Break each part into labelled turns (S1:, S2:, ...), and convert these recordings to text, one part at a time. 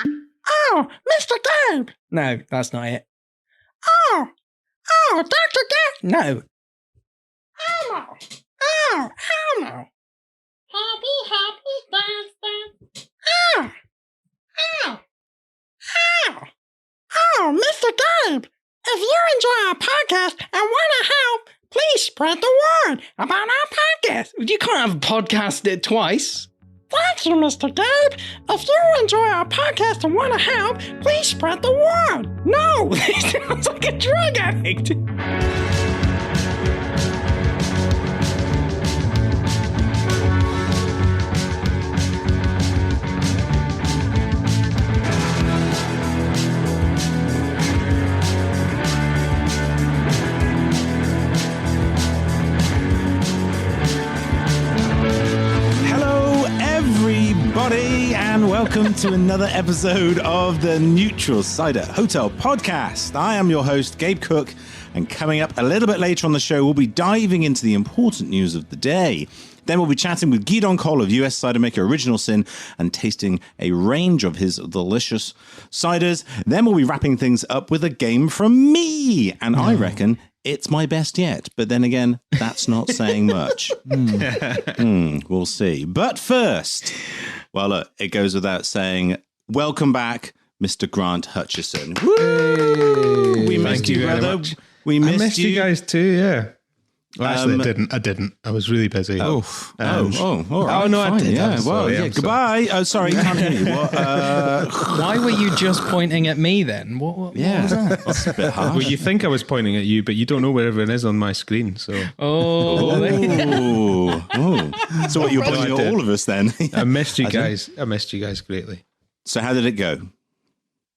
S1: Oh, Mr. Gabe. No, that's not it. Oh, Dr. Gabe. No. Elmo. Oh, Elmo. Happy birthday. Oh, Mr. Gabe. If you enjoy our podcast and want to help, please spread the word about our podcast. You can't have podcasted it twice. Thank you, Mr. Gabe. If you enjoy our podcast and want to help, please spread the word. No, he sounds like a drug addict.
S2: And welcome to another episode of the Neutral Cider Hotel Podcast. I am your host, Gabe Cook, and coming up a little bit later on the show, we'll be diving into the important news of the day. Then we'll be chatting with Gidon Coll of US cider maker Original Sin and tasting a range of his delicious ciders. Then we'll be wrapping things up with a game from me, and I reckon it's my best yet. But then again, that's not saying much. We'll see. But first, well, look, it goes without saying, welcome back, Mr. Grant Hutchison. Woo! We missed you, brother. We missed you.
S3: You guys too, yeah. Well, actually, I didn't. I was really busy.
S2: All right,
S3: I did.
S2: Yeah, well,
S3: yeah.
S2: Goodbye. Oh, sorry, can't hear you. What,
S1: Why were you just pointing at me then? What was that?
S2: That's a bit harsh.
S3: Well, you think I was pointing at you, but you don't know where everyone is on my screen. So,
S2: So what, you're pointing at all of us then?
S3: I missed you guys. I missed you guys greatly.
S2: So how did it go?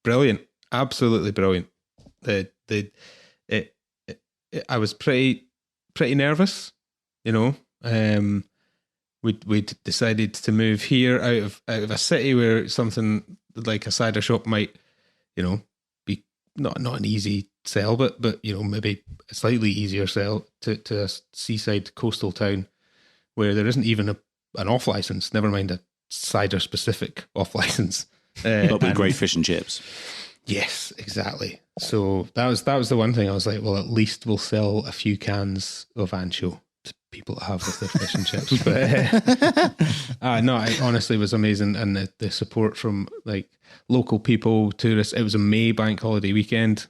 S3: Brilliant, absolutely brilliant. I was pretty nervous, you know. We decided to move here out of a city where something like a cider shop might, you know, be not an easy sell, but you know, maybe a slightly easier sell to a seaside coastal town where there isn't even an off license, never mind a cider specific off license.
S2: But with great fish and chips.
S3: Yes, exactly. So that was the one thing I was like, well, at least we'll sell a few cans of Banjo to people that have with their fish and chips. But no, it honestly was amazing, and the support from like local people, tourists. It was a May bank holiday weekend.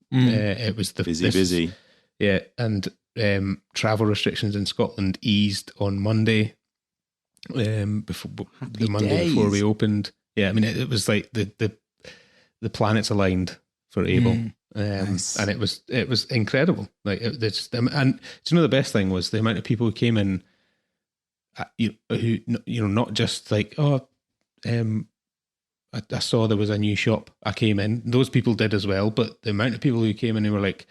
S3: It was busy. Yeah, and travel restrictions in Scotland eased on Monday. Before we opened. Yeah, I mean it was like the planets aligned for Abel, nice. And it was incredible. Like and do you know the best thing was the amount of people who came in, who not just like I saw there was a new shop. I came in. Those people did as well, but the amount of people who came in who were like,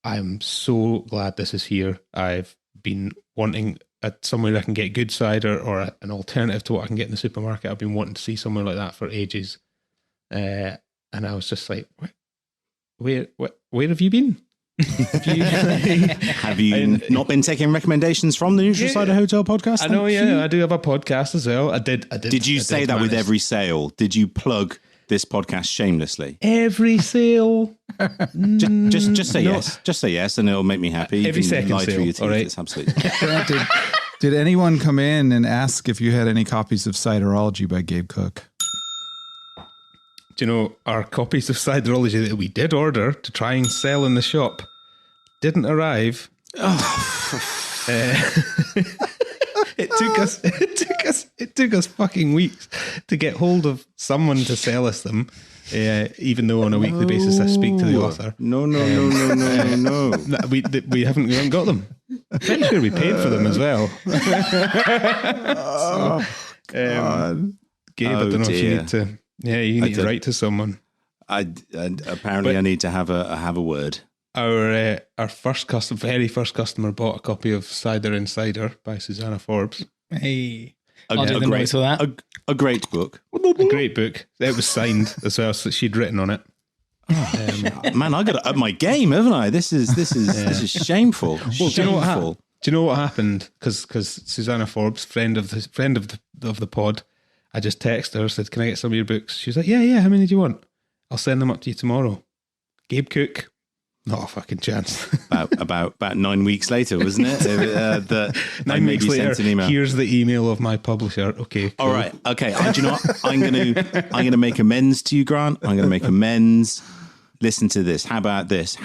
S3: "I'm so glad this is here. I've been wanting somewhere I can get good cider or an alternative to what I can get in the supermarket. I've been wanting to see somewhere like that for ages." And I was just like, where have you been?
S2: Have you not been taking recommendations from the Neutral Cider Hotel podcast?
S3: I know, I do have a podcast as well. I did.
S2: Did you say that with every sale? Did you plug this podcast shamelessly?
S3: Every sale?
S2: just say yes. Just say yes, and it'll make me happy.
S3: Every second sale. All right.
S2: It's absolutely.
S4: Did anyone come in and ask if you had any copies of Ciderology by Gabe Cook?
S3: Do you know, our copies of Ciderology that we did order to try and sell in the shop didn't arrive. It took us fucking weeks to get hold of someone to sell us them. Even though on a weekly basis I speak to the author.
S2: No.
S3: We haven't got them. Pretty sure we paid for them as well. Gabe, I don't know if you need to. Yeah, you need to write to someone.
S2: Apparently I need to have a word.
S3: Our very first customer bought a copy of Cider and Cider by Susanna Forbes.
S1: Hey, I'll do the notes for that.
S2: A great book.
S3: A great book. It was signed as well, so she'd written on it.
S2: Man, I got to up my game, haven't I? This is shameful. Well,
S3: do you know what happened? Because Susanna Forbes, friend of the pod, I just texted her, said, "Can I get some of your books?" She was like, "Yeah, how many do you want? I'll send them up to you tomorrow." Gabe Cook, not a fucking chance.
S2: about 9 weeks later, wasn't it?
S3: 9 weeks later,
S2: sent an email.
S3: Here's the email of my publisher. Okay, cool.
S2: All right. Okay. Do you know what? I'm gonna make amends to you, Grant. I'm gonna make amends. Listen to this. How about this?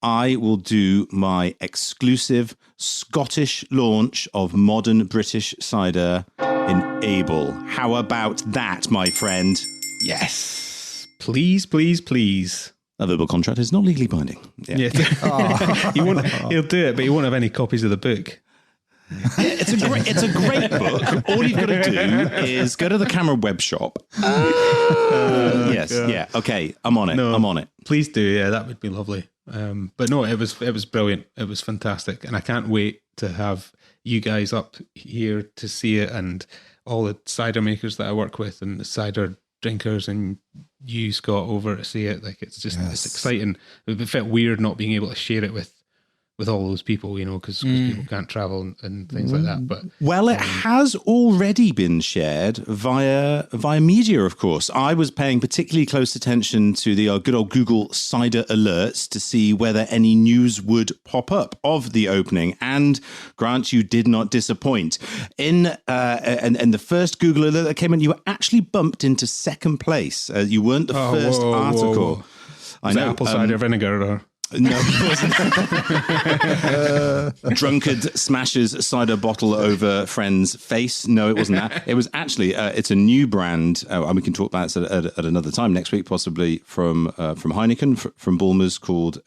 S2: I will do my exclusive Scottish launch of modern British cider in Able. How about that, my friend?
S3: Yes. Please, please, please.
S2: A verbal contract is not legally binding.
S3: Yeah. He'll do it, but he won't have any copies of the book.
S2: It's a great book. All you've got to do is go to the Camera Web Shop. Yes. God. Yeah. Okay. I'm on it. I'm on it.
S3: Please do. Yeah, that would be lovely. But no, it was brilliant. It was fantastic, and I can't wait to have you guys up here to see it, and all the cider makers that I work with, and the cider drinkers, and you, Scott, over to see it. Like, it's just it's exciting. It felt weird not being able to share it with all those people, you know, because people can't travel and things like that. But
S2: it has already been shared via media, of course. I was paying particularly close attention to the good old Google Cider alerts to see whether any news would pop up of the opening. And Grant, you did not disappoint. In the first Google alert that came in, you were actually bumped into second place. You weren't the first article.
S3: Whoa. I know. Apple cider vinegar or...
S2: No, it wasn't. Drunkard smashes cider bottle over friend's face. No, it wasn't that. It was actually, it's a new brand, and we can talk about it at another time next week, possibly from Heineken, from Bulmers, called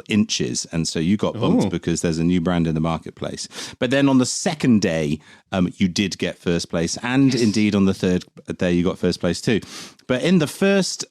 S2: Inches. And so you got bumped because there's a new brand in the marketplace. But then on the second day, you did get first place, and indeed on the third day you got first place too. But in the first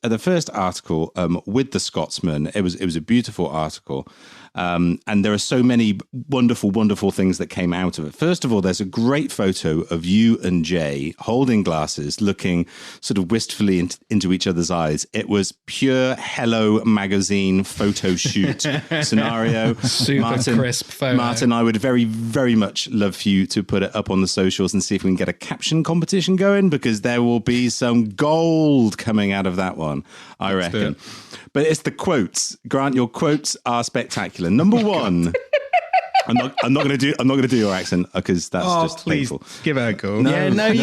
S2: article with the Scotsman, it was a beautiful article, and there are so many wonderful things that came out of it. First of all, there's a great photo of you and Jay holding glasses, looking sort of wistfully into each other's eyes. It was pure Hello magazine photo shoot scenario.
S1: Super crisp photo.
S2: Martin, I would very, very much love for you to put it up on the socials and see if we can get a caption competition going, because there will be some gold coming out of that one, I reckon. But it's the quotes. Grant, your quotes are spectacular. Number one. I'm not going to do your accent because that's just
S3: please
S2: painful.
S3: Give it a go.
S1: You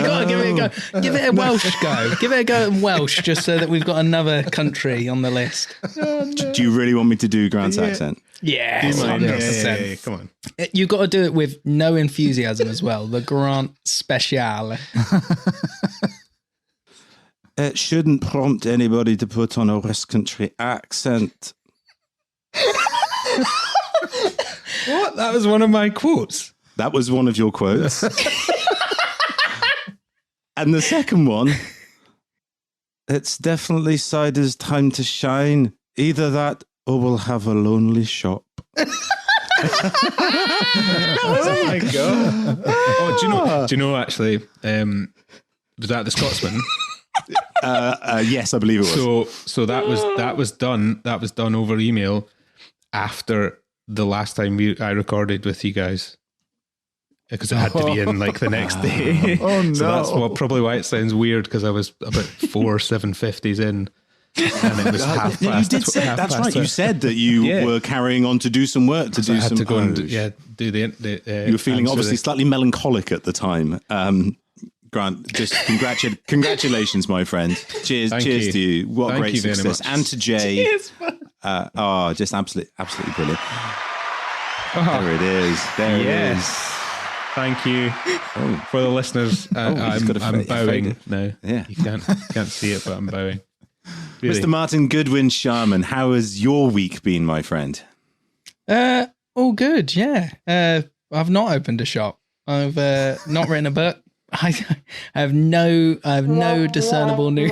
S1: got to give it a go. Give it a Welsh go. Give it a go in Welsh, just so that we've got another country on the list.
S2: Do you really want me to do Grant's accent?
S1: Yeah,
S3: 100%. Come on.
S1: You've got to do it with no enthusiasm as well. The Grant Special.
S2: It shouldn't prompt anybody to put on a West Country accent.
S3: What? That was one of my quotes.
S2: That was one of your quotes. And the second one, it's definitely Cider's time to shine. Either that or we'll have a lonely shop.
S3: Oh my God. Do you know actually, was that the Scotsman?
S2: Yes, I believe it was.
S3: So that was done over email after the last time I recorded with you guys, because it had to be in like the next day.
S4: Oh no!
S3: So that's probably why it sounds weird, because I was about 750s in, and it was half
S2: Yeah,
S3: past.
S2: you did say that's right. You said that you were carrying on to do some work to
S3: So
S2: do
S3: I had
S2: some.
S3: to go and do the.
S2: You were feeling obviously slightly melancholic at the time. Grant, just congratulations, my friend. Cheers
S3: Thank
S2: to you. What
S3: Thank
S2: great
S3: you very
S2: success.
S3: much.
S2: And to Jay.
S1: Cheers.
S2: Just absolutely brilliant. There it is. There it is.
S3: Thank you for the listeners. I'm bowing now.
S2: Yeah.
S3: You can't see it, but I'm bowing. Really.
S2: Mr. Martin Goodwin Sharman, how has your week been, my friend?
S1: All good, yeah. I've not opened a shop. I've not written a book. I have no discernible news.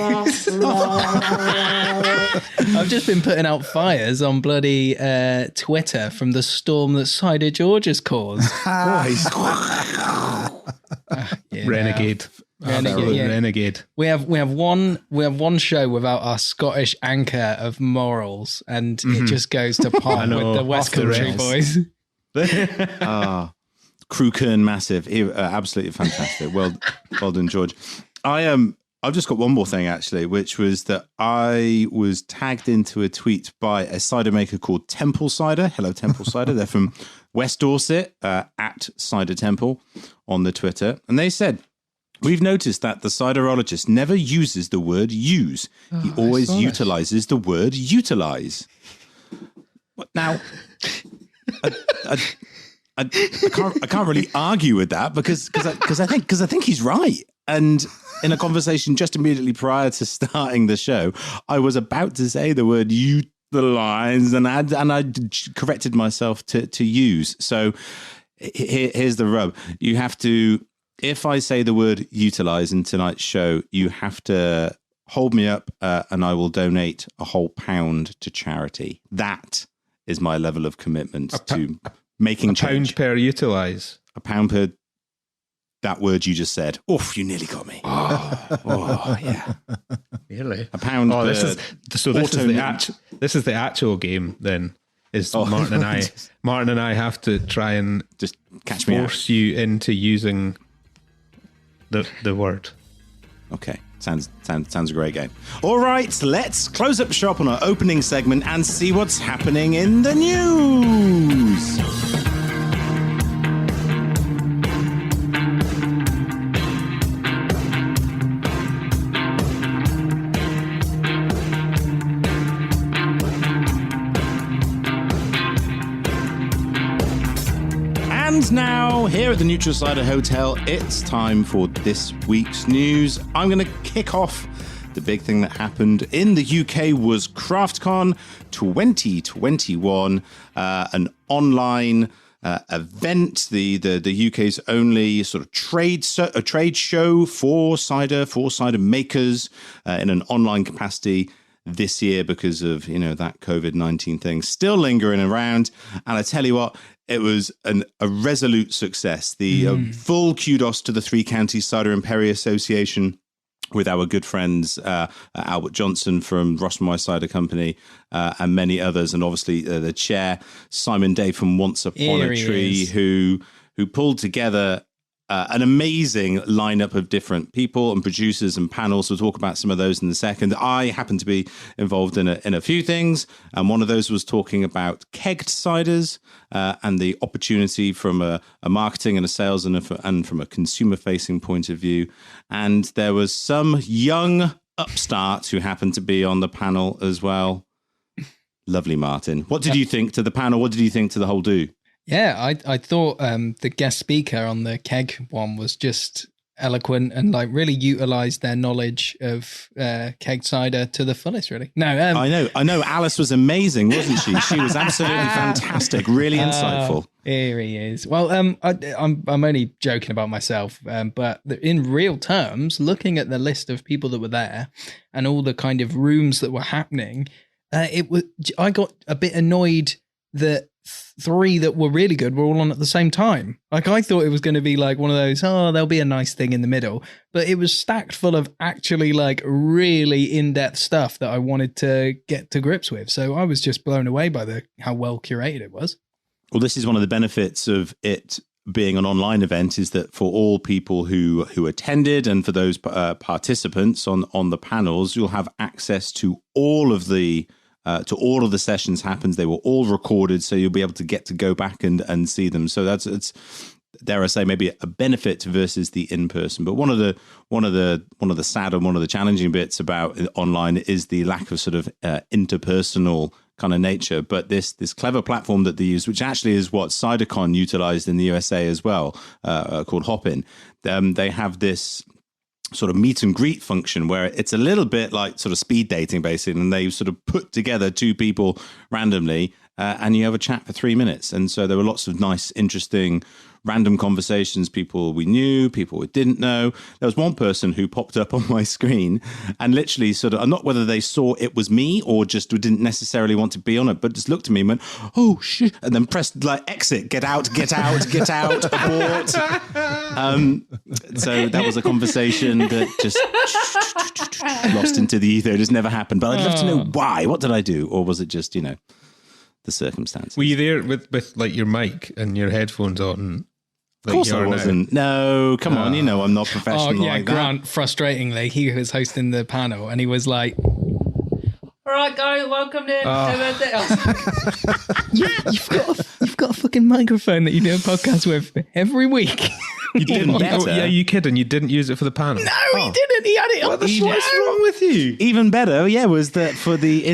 S1: I've just been putting out fires on bloody Twitter from the storm that Cider George has caused.
S3: Renegade. Renegade.
S1: We have one show without our Scottish anchor of morals, and it just goes to pot with the West Country boys.
S2: Crew Kern massive. Absolutely fantastic. Well done, George. I've just got one more thing actually, which was that I was tagged into a tweet by a cider maker called Temple Cider. Hello, Temple Cider. They're from West Dorset, at Cider Temple on the Twitter. And they said, we've noticed that the ciderologist never uses the word use. He always utilizes the word utilize. Now, I can't really argue with that because I think he's right. And in a conversation just immediately prior to starting the show, I was about to say the word utilize, and I corrected myself to use. So here's the rub: you have to, if I say the word utilize in tonight's show, you have to hold me up, and I will donate a whole £1 to charity. That is my level of commitment to making change.
S3: £1 per utilize.
S2: £1 per that word you just said. Oof, you nearly got me. Oh yeah.
S3: Really?
S2: £1 per
S3: this is the actual game then. Martin and I have to try and
S2: just catch me out.
S3: Force you into using the word.
S2: Okay. Sounds a great game. All right, let's close up shop on our opening segment and see what's happening in the news. And now, here at the Neutral Cider Hotel, it's time for this week's news. I'm going to kick off. The big thing that happened in the UK was CraftCon 2021, an online event, the UK's only sort of trade show for cider makers in an online capacity this year because of, that COVID-19 thing still lingering around. And I tell you what, it was a resolute success. The full kudos to the Three Counties Cider and Perry Association with our good friends Albert Johnson from Rossmore Cider Company and many others, and obviously the chair Simon Day from Once Upon a Tree, who pulled together an amazing lineup of different people and producers and panels. We'll talk about some of those in a second. I happen to be involved in a few things, and one of those was talking about kegged ciders and the opportunity from a marketing and a sales and from a consumer-facing point of view. And there was some young upstart who happened to be on the panel as well. Lovely, Martin. What did you think to the panel? What did you think to the whole do?
S1: Yeah, I thought the guest speaker on the keg one was just eloquent and really utilized their knowledge of keg cider to the fullest, really. No,
S2: I know. Alice was amazing, wasn't she? She was absolutely fantastic, really insightful.
S1: Here he is. Well, I'm only joking about myself, but in real terms, looking at the list of people that were there and all the kind of rooms that were happening, I got a bit annoyed that 3 that were really good were all on at the same time. I thought it was going to be one of those, there'll be a nice thing in the middle, but it was stacked full of actually really in-depth stuff that I wanted to get to grips with. So I was just blown away by how well curated it was.
S2: Well, this is one of the benefits of it being an online event, is that for all people who attended and for those participants on the panels, you'll have access to all of the sessions happens. They were all recorded, so you'll be able to go back and see them. So it's dare I say, maybe a benefit versus the in-person. But one of the sad and one of the challenging bits about online is the lack of sort of interpersonal kind of nature. But this clever platform that they use, which actually is what CiderCon utilized in the USA as well, called Hopin. They have this sort of meet and greet function where it's a little bit like sort of speed dating basically, and they sort of put together 2 people randomly and you have a chat for 3 minutes. And so there were lots of nice, interesting, random conversations, people we knew, people we didn't know. There was one person who popped up on my screen and literally sort of, not whether they saw it was me or just didn't necessarily want to be on it, but just looked at me and went, oh shit, and then pressed exit, get out, abort. So that was a conversation that just lost into the ether. It just never happened. But I'd love to know why. What did I do? Or was it just, the circumstances?
S3: Were you there with your mic and your headphones on
S2: Of course I wasn't. No, come on. You know I'm not professional like that.
S1: Grant, frustratingly, he was hosting the panel and he was like, all right, guys, welcome in. You've got a fucking microphone that you do a podcast with every week.
S3: You didn't. Yeah, you kidding? You didn't use it for the panel?
S1: No, he didn't. He had it on.
S3: What's wrong with you?
S2: Even better, was that for the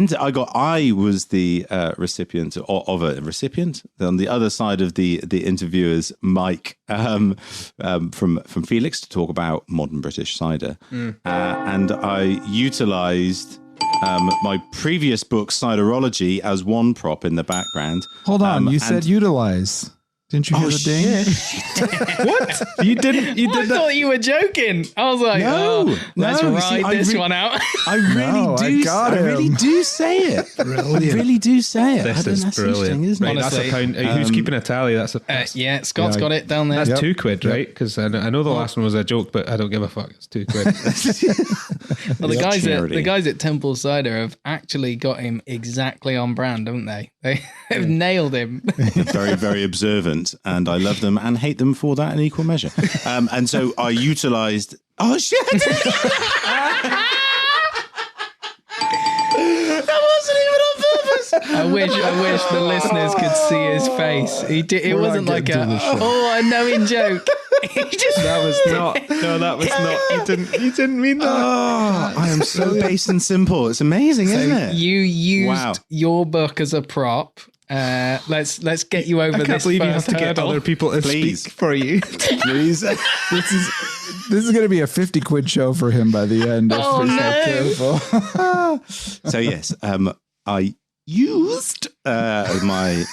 S2: I was the recipient of a recipient on the other side of the interviewer's mic from Felix to talk about modern British cider, and I utilised my previous book Ciderology as one prop in the background.
S4: Hold on, you said utilize. Didn't you hear the ding?
S3: What? You didn't? You did
S1: I thought you were joking. I was like, let's ride this one out.
S2: I really do say it.
S3: Brilliant.
S2: I really do say it.
S3: This is brilliant,
S2: isn't it?
S3: Right, that's a pound. Who's keeping a tally? That's a.
S1: Scott's got it down there.
S3: That's £2, right? Because I know the last one was a joke, but I don't give a fuck. It's £2.
S1: Well, the guys at Temple Cider have actually got him exactly on brand, haven't they? They have nailed him.
S2: Very, very observant. And I love them and hate them for that in equal measure. And so I utilised... Oh, shit! That wasn't even on purpose!
S1: I wish the listeners could see his face. It wasn't like a knowing joke.
S3: That was not. You didn't mean that.
S2: Oh, I am so base and simple. It's amazing, isn't it?
S1: You used your book as a prop. Let's get you over this. I can't believe you have to get
S3: other people to speak for you.
S2: Please.
S4: This is going to be a 50 quid show for him by the end. If we're not careful.
S2: So yes, I used my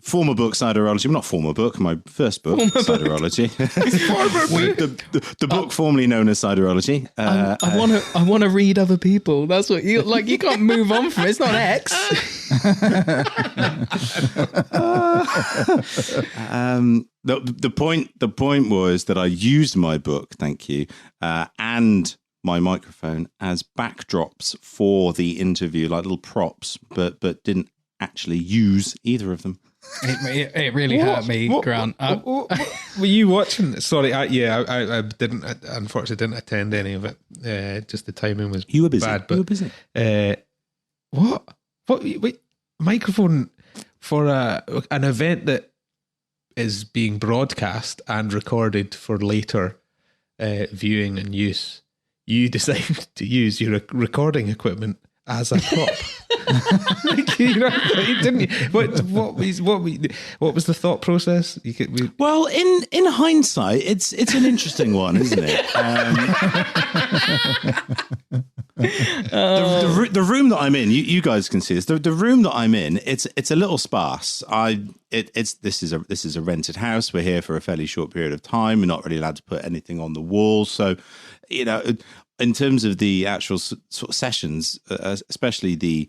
S2: former book, Ciderology. Well, not former book, my first book, Ciderology. the book formerly known as Ciderology.
S1: I want to read other people. That's what you like. You can't move on from it. It's not X.
S2: The point was that I used my book, thank you, and my microphone as backdrops for the interview, like little props, but didn't actually use either of them.
S1: It really hurt me, Grant.
S3: Were you watching? Sorry, I didn't. Unfortunately, didn't attend any of it. Just the timing was
S2: you were busy.
S3: Bad, but,
S2: you were busy.
S3: What? Wait, microphone for an event that is being broadcast and recorded for later viewing and use. You decided to use your recording equipment as a prop. You didn't. What was the thought process?
S2: Well, in hindsight, it's an interesting one, isn't it? The room that I'm in, you guys can see this. The room that I'm in, it's a little sparse. This is a rented house. We're here for a fairly short period of time. We're not really allowed to put anything on the walls, so in terms of the actual sort of sessions, especially the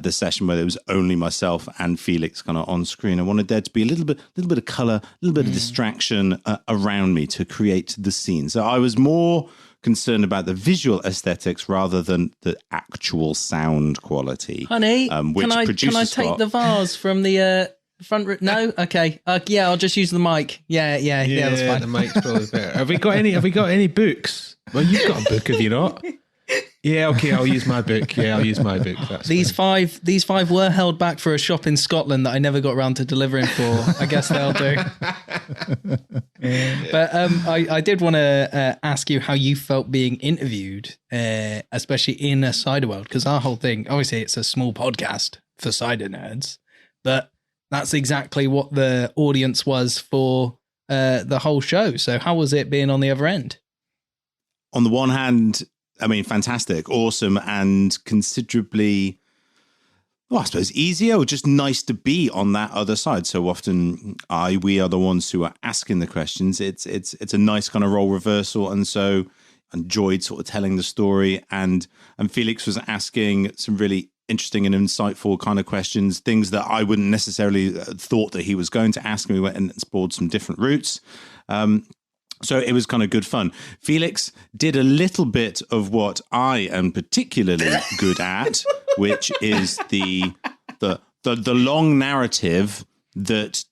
S2: session where there was only myself and Felix kind of on screen, I wanted there to be a little bit of color, a little bit of distraction around me to create the scene. So I was more concerned about the visual aesthetics rather than the actual sound quality.
S1: Honey,
S2: which
S1: can I take the vase from the front room? No? Okay. Yeah, I'll just use the mic. Yeah, that's fine.
S3: The mic's probably better. Have we got any books? Well, you've got a book, have you not? Yeah, okay, I'll use my book. Yeah, I'll use my book. That's
S1: these fine. These five were held back for a shop in Scotland that I never got around to delivering for. I guess they'll do. But I did want to ask you how you felt being interviewed, especially in a cider world, because our whole thing, obviously it's a small podcast for cider nerds, but that's exactly what the audience was for the whole show. So how was it being on the other end?
S2: On the one hand, I mean, fantastic, awesome, and considerably, I suppose, easier or just nice to be on that other side. So often we are the ones who are asking the questions. It's a nice kind of role reversal. And so enjoyed sort of telling the story. And Felix was asking some really interesting and insightful kind of questions, things that I wouldn't necessarily thought that he was going to ask. And we went and explored some different routes. So it was kind of good fun. Felix did a little bit of what I am particularly good at, which is the long narrative that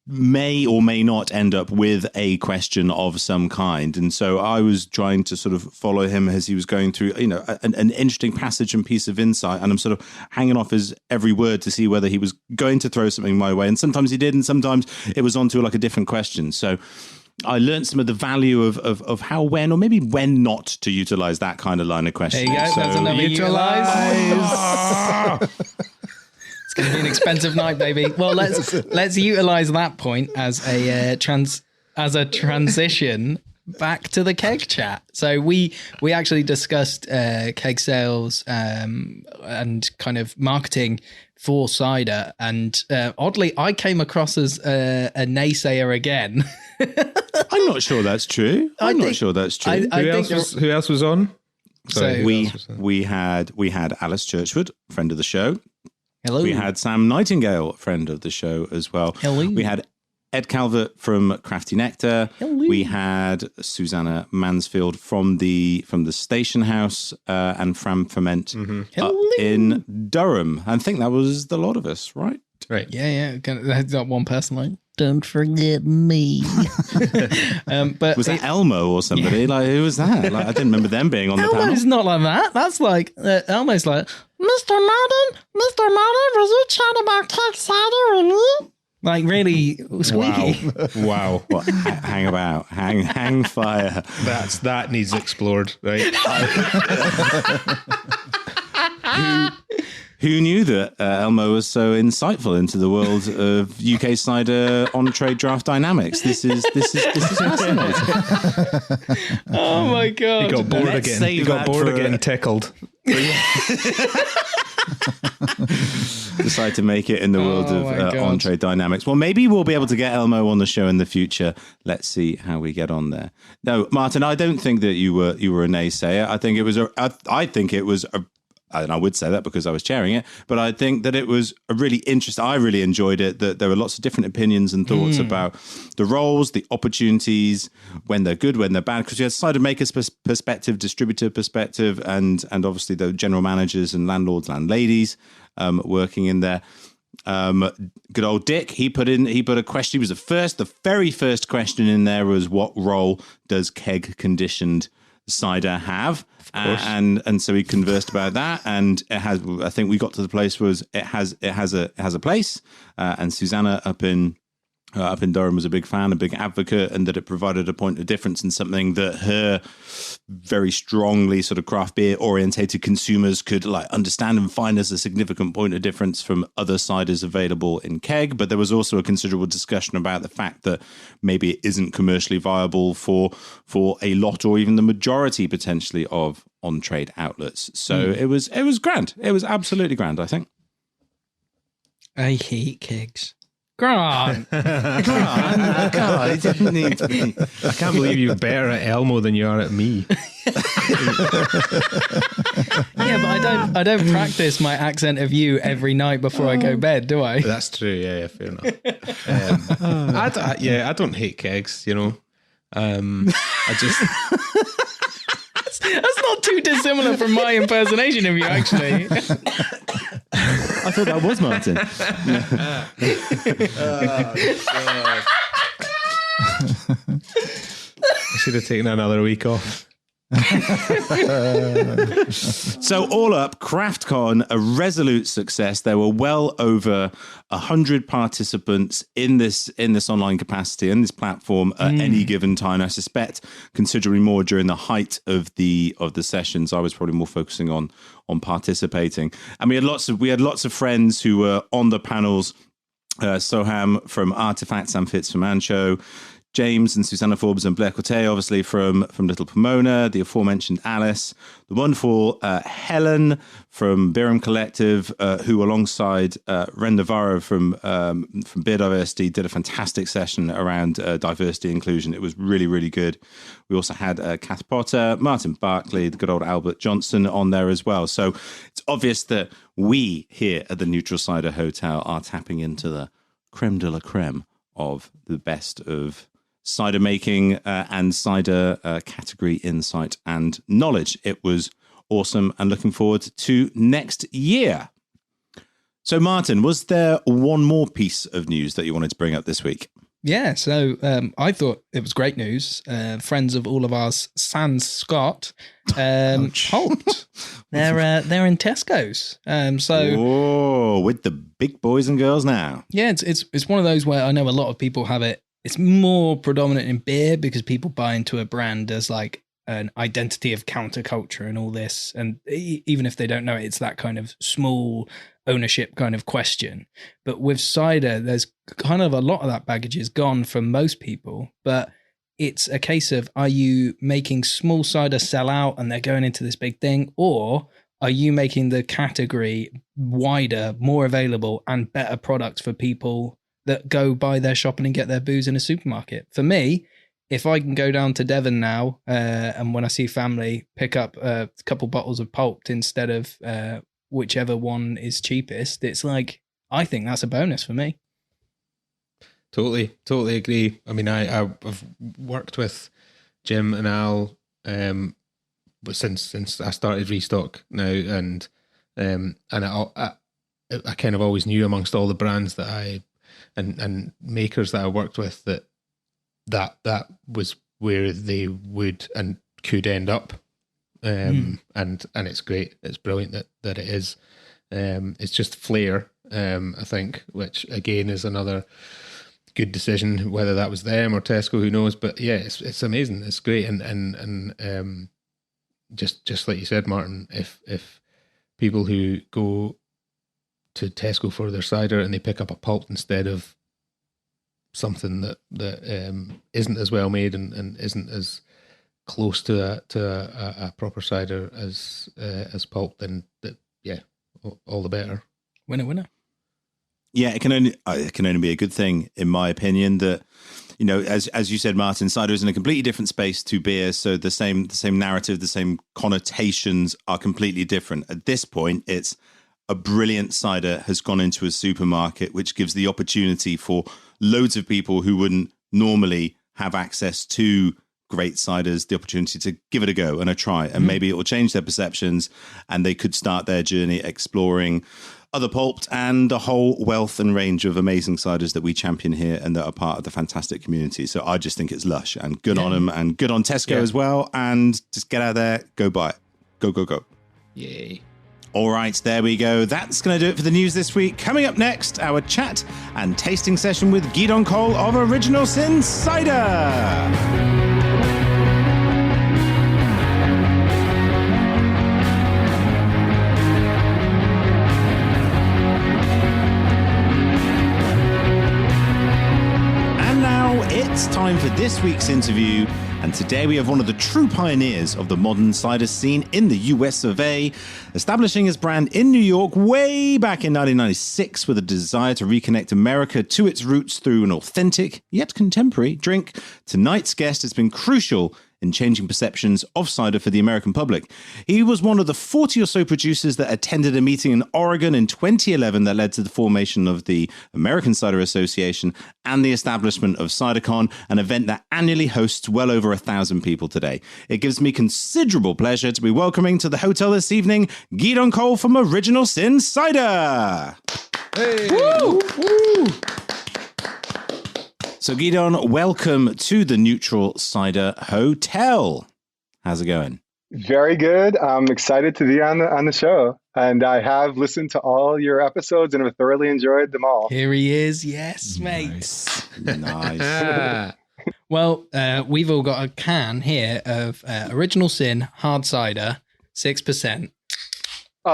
S2: may or may not end up with a question of some kind. And so I was trying to sort of follow him as he was going through, an interesting passage and piece of insight. And I'm sort of hanging off his every word to see whether he was going to throw something my way. And sometimes he did, and sometimes it was onto like a different question. So I learned some of the value of how, when, or maybe when not to utilize that kind of line of questioning.
S1: There you go. That's another utilize. It's going to be an expensive night, baby. Well, let's utilize that point as a transition back to the keg chat. So we actually discussed keg sales and kind of marketing for cider, and oddly, I came across as a naysayer again.
S2: I'm not sure that's true. Who
S3: else was on?
S2: So we had Alice Churchwood, friend of the show.
S1: Hello.
S2: We had Sam Nightingale, friend of the show as well.
S1: Hello.
S2: We had Ed Calvert from Crafty Nectar.
S1: Hello.
S2: We had Susanna Mansfield from the Station House and Fram Ferment up in Durham. I think that was the lot of us, right?
S3: Right.
S1: Yeah. That's not one person like, don't forget me. But
S2: was that Elmo or somebody? Yeah. Like, who was that? Like, I didn't remember them being on the panel.
S1: Elmo's not like that. That's like Elmo's like, Mr. Martin, was you chatting about keg cider with me? Like really squeaky.
S3: Wow.
S2: What, hang fire.
S3: That needs explored, right?
S2: Who knew that Elmo was so insightful into the world of UK cider on-trade draft dynamics? This is fascinating.
S1: Oh my god!
S3: He got bored again. He got bored of getting tickled.
S2: Decide to make it in the world of on-trade dynamics. Well, maybe we'll be able to get Elmo on the show in the future. Let's see how we get on there. No, Martin, I don't think that you were a naysayer. I think it was and I would say that because I was chairing it, but I think that it was a really interesting. I really enjoyed it. That there were lots of different opinions and thoughts about the roles, the opportunities, when they're good, when they're bad. Because you had cider makers' perspective, distributor perspective, and obviously the general managers and landlords, landladies working in there. Good old Dick. He put a question. He was the very first question in there was, what role does keg conditioned cider have? And so we conversed about that, and it has. I think we got to the place was it has a place, and Susanna up in Durham was a big fan, a big advocate, and that it provided a point of difference in something that her very strongly sort of craft beer orientated consumers could like understand and find as a significant point of difference from other ciders available in keg. But there was also a considerable discussion about the fact that maybe it isn't commercially viable for a lot or even the majority potentially of on-trade outlets. So it was grand. It was absolutely grand, I think.
S1: I hate kegs. Go on.
S2: God, it didn't need to be.
S3: I can't believe you're better at Elmo than you are at me.
S1: Yeah, but I don't practice my accent of you every night before I go to bed, do I?
S3: That's true. Yeah, fair enough. I don't hate kegs. I just.
S1: That's not too dissimilar from my impersonation of you, actually.
S2: I thought that was Martin.
S3: I should have taken another week off.
S2: So all up, CraftCon, a resolute success. There were well over 100 participants in this online capacity, in this platform at any given time. I suspect considerably more during the height of the sessions. I was probably more focusing on participating, and we had lots of friends who were on the panels. Soham from Artifact, Sam Fitz from Banjo, James and Susanna Forbes and Blair Cote, obviously from Little Pomona, the aforementioned Alice, the wonderful Helen from Birham Collective, who alongside Ren Navarro from Beer Diversity did a fantastic session around diversity inclusion. It was really, really good. We also had Kath Potter, Martin Barkley, the good old Albert Johnson on there as well. So it's obvious that we here at the Neutral Cider Hotel are tapping into the creme de la creme of the best of cider making and cider category insight and knowledge. It was awesome, and looking forward to next year. So Martin, was there one more piece of news that you wanted to bring up this week?
S1: Yeah, so I thought it was great news. Friends of all of ours, Sans Scott, pulped. They're in Tesco's.
S2: Whoa, with the big boys and girls now.
S1: Yeah, it's one of those where I know a lot of people have it. It's more predominant in beer because people buy into a brand as like an identity of counterculture and all this. And even if they don't know it, it's that kind of small ownership kind of question. But with cider, there's kind of a lot of that baggage is gone from most people. But it's a case of, are you making small cider sell out and they're going into this big thing? Or are you making the category wider, more available and better products for people that go buy their shopping and get their booze in a supermarket? For me, if I can go down to Devon now and when I see family pick up a couple bottles of pulped instead of whichever one is cheapest, it's like, I think that's a bonus for me.
S3: Totally agree. I mean, I've worked with Jim and Al since I started Restock now, and I kind of always knew amongst all the brands that and makers that I worked with that was where they would and could end up. And it's great. It's brilliant that it is. It's just flair, I think, which again is another good decision, whether that was them or Tesco, who knows. But yeah, it's amazing. It's great. And just like you said, Martin, if people who go to Tesco for their cider and they pick up a pulp instead of something that isn't as well made and isn't as close to a proper cider as pulp, then all the better.
S1: Winner.
S2: Yeah, it can only be a good thing, in my opinion. That, you know, as you said, Martin, cider is in a completely different space to beer, so the same narrative, the same connotations are completely different. At this point, it's a brilliant cider has gone into a supermarket, which gives the opportunity for loads of people who wouldn't normally have access to great ciders the opportunity to give it a go and a try, and maybe it will change their perceptions and they could start their journey exploring other pulped and the whole wealth and range of amazing ciders that we champion here and that are part of the fantastic community. So I just think it's lush, and good on them, and good on Tesco as well. And just get out there, go buy it. Go.
S3: Yay.
S2: All right, there we go. That's going to do it for the news this week. Coming up next, our chat and tasting session with Gidon Coll of Original Sin Cider. It's time for this week's interview, and today we have one of the true pioneers of the modern cider scene in the US of A, establishing his brand in New York way back in 1996 with a desire to reconnect America to its roots through an authentic yet contemporary drink. Tonight's guest has been crucial in changing perceptions of cider for the American public. He was one of the 40 or so producers that attended a meeting in Oregon in 2011 that led to the formation of the American Cider Association and the establishment of CiderCon, an event that annually hosts well over 1,000 people today. It gives me considerable pleasure to be welcoming to the hotel this evening, Gidon Coll from Original Sin Cider.
S3: Hey!
S2: Woo! Woo! So, Gidon, welcome to the Neutral Cider Hotel. How's it going?
S5: Very good. I'm excited to be on the show. And I have listened to all your episodes and have thoroughly enjoyed them all.
S1: Here he is. Yes, mate.
S2: Nice.
S1: Well, we've all got a can here of Original Sin hard cider, 6%.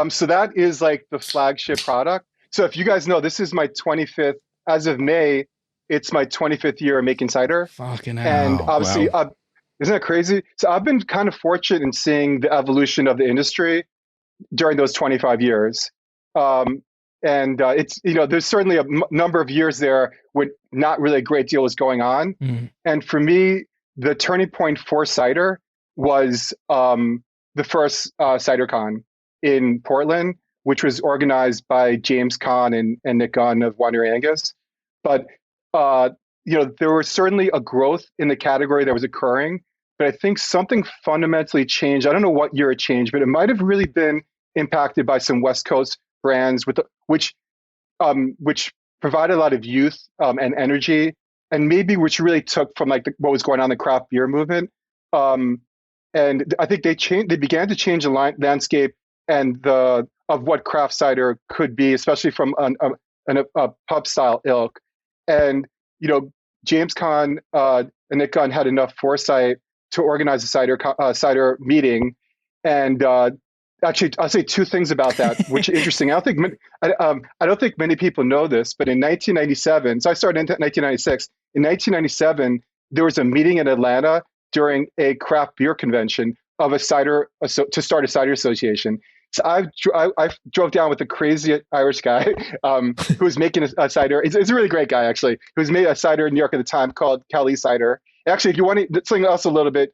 S5: So that is like the flagship product. So if you guys know, this is my 25th, as of May, it's my 25th year of making cider.
S1: Fucking hell.
S5: And obviously, isn't that crazy? So I've been kind of fortunate in seeing the evolution of the industry during those 25 years. It's, you know, there's certainly a number of years there when not really a great deal was going on. Mm. And for me, the turning point for cider was the first CiderCon in Portland, which was organized by James Kahn and Nick Gunn of Winery Angus. But you know, there was certainly a growth in the category that was occurring, but I think something fundamentally changed. I don't know what year it changed, but it might have really been impacted by some West Coast brands which provided a lot of youth and energy and maybe which really took from like what was going on in the craft beer movement. And I think they began to change the landscape and of what craft cider could be, especially from a pub style ilk. And James Caan and Nick Gunn had enough foresight to organize a cider meeting. And actually, I'll say two things about that, which are interesting. I don't think many people know this, but in 1997, so I started in 1996. In 1997, there was a meeting in Atlanta during a craft beer convention of to start a cider association. So I drove down with a crazy Irish guy who was making a cider. It's a really great guy, actually, who's made a cider in New York at the time called Cali Cider. Actually, if you want something else a little bit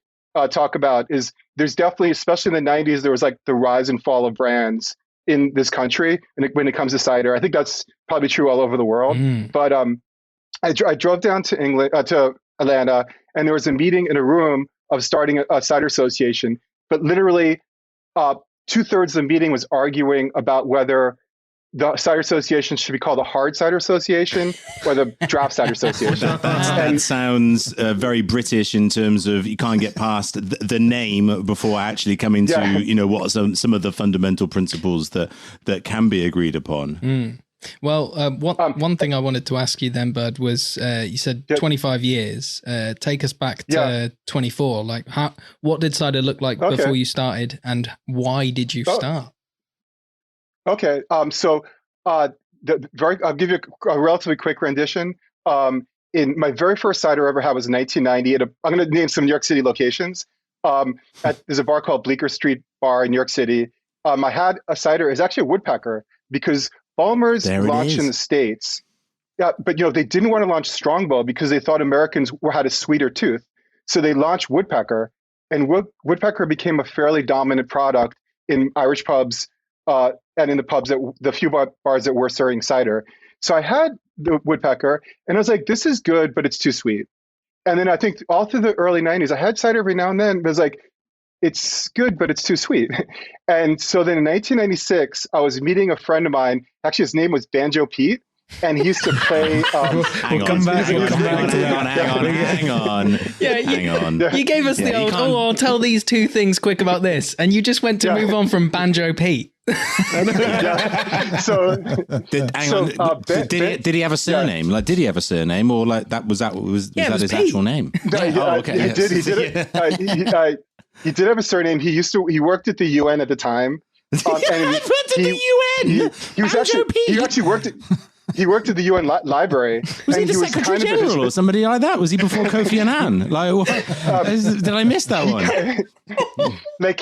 S5: talk about is there's definitely, especially in the 90s, there was like the rise and fall of brands in this country when it comes to cider. I think that's probably true all over the world. But I drove down to Atlanta, and there was a meeting in a room of starting a cider association. But literally, 2/3 of the meeting was arguing about whether the cider association should be called the Hard Cider Association or the Draft Cider Association.
S2: That sounds very British in terms of you can't get past the name before actually coming to what some of the fundamental principles that can be agreed upon.
S6: Well, one thing I wanted to ask you then, Bud, was you said 25 years. Take us back to 24. Like, what did cider look like before you started, and why did you start?
S5: Okay, so I'll give you a relatively quick rendition. In my very first cider I ever had was in 1990. I'm going to name some New York City locations. There's a bar called Bleecker Street Bar in New York City. I had a cider. It's actually a woodpecker because Ballmer's launched in the States. Yeah, but they didn't want to launch Strongbow because they thought Americans had a sweeter tooth. So they launched Woodpecker, and Woodpecker became a fairly dominant product in Irish pubs and in the few bars that were serving cider. So I had the Woodpecker, and I was like, this is good, but it's too sweet. And then I think all through the early 90s, I had cider every now and then, but it was like, it's good, but it's too sweet. And so then in 1996, I was meeting a friend of mine. Actually, his name was Banjo Pete, and he used to play.
S2: Hang on.
S6: You gave us the old, I'll tell these two things quick about this. And you just went to move on from Banjo Pete.
S2: Did he have a surname? Like, did he have a surname, or like was that his actual name?
S5: Okay, he did. He did have a surname. He worked at the UN at the time.
S2: And he went to the UN.
S5: He actually worked at. He worked at the UN library.
S2: Was he the Secretary General or somebody like that? Was he before Kofi Annan? Like, did I miss that one?
S5: Like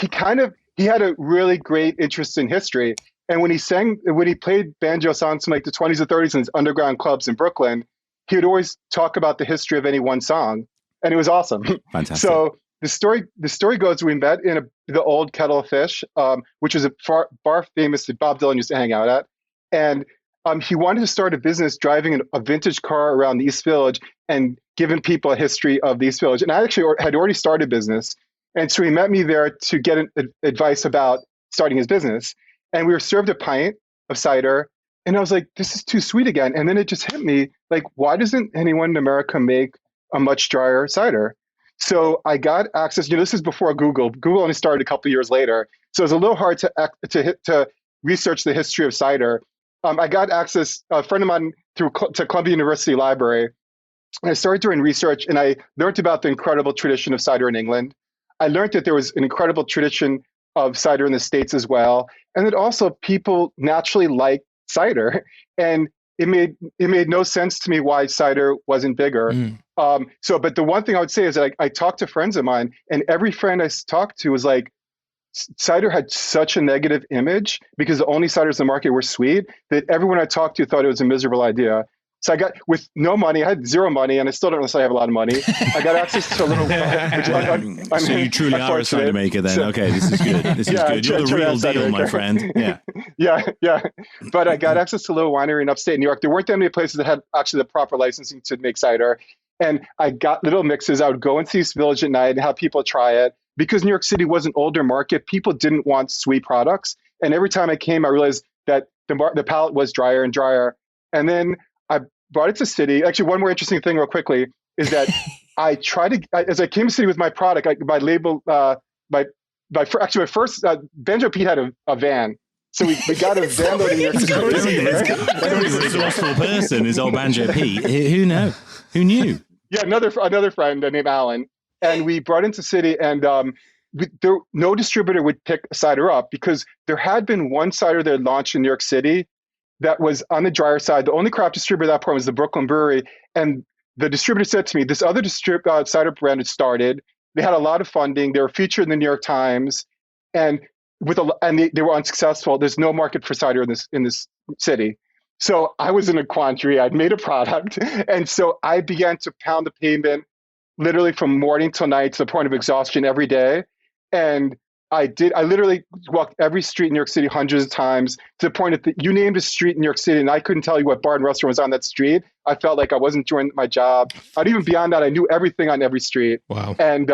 S5: he had a really great interest in history. And when he played banjo songs from like the 20s and 30s in his underground clubs in Brooklyn, he would always talk about the history of any one song, and it was awesome.
S2: Fantastic.
S5: So the story goes, we met in the old Kettle of Fish, which was a bar famous that Bob Dylan used to hang out at, and he wanted to start a business driving a vintage car around the East Village and giving people a history of the East Village. And I actually had already started business. And so he met me there to get advice about starting his business. And we were served a pint of cider. And I was like, this is too sweet again. And then it just hit me, like, why doesn't anyone in America make a much drier cider? So I got access. This is before Google. Google only started a couple of years later. So it was a little hard to research the history of cider. I got access, a friend of mine to Columbia University Library, and I started doing research, and I learned about the incredible tradition of cider in England. I learned that there was an incredible tradition of cider in the States as well, and that also people naturally like cider, and it made no sense to me why cider wasn't bigger. But the one thing I would say is that I talked to friends of mine, and every friend I talked to was like, cider had such a negative image because the only ciders in the market were sweet that everyone I talked to thought it was a miserable idea. So I got, with no money, I had zero money, and I still don't necessarily have a lot of money. I got access to a little.
S2: So you truly are a cider maker then. Okay, this is good. This is good. You're the real deal, my friend. Yeah.
S5: Yeah. But I got access to a little winery in upstate New York. There weren't that many places that had actually the proper licensing to make cider. And I got little mixes. I would go into East Village at night and have people try it. Because New York City was an older market, people didn't want sweet products. And every time I came, I realized that the palate was drier and drier. And then brought it to City. Actually, one more interesting thing real quickly is that I tried to, as I came to City with my product, my label, my first, Banjo Pete had a van. So we got a van load in New York City.
S2: Very resourceful person is old Banjo Pete. Who knew? Who knew?
S5: Yeah, another friend named Alan. And we brought into City, and no distributor would pick cider up because there had been one cider that had launched in New York City that was on the drier side. The only craft distributor at that point was the Brooklyn Brewery. And the distributor said to me, this other cider brand had started. They had a lot of funding. They were featured in the New York Times, and they were unsuccessful. There's no market for cider in this city. So I was in a quandary. I'd made a product, and so I began to pound the pavement literally from morning till night to the point of exhaustion every day. And I literally walked every street in New York City hundreds of times to the point that you named a street in New York City and I couldn't tell you what bar and restaurant was on that street. I felt like I wasn't doing my job. And even beyond that, I knew everything on every street.
S3: Wow.
S5: And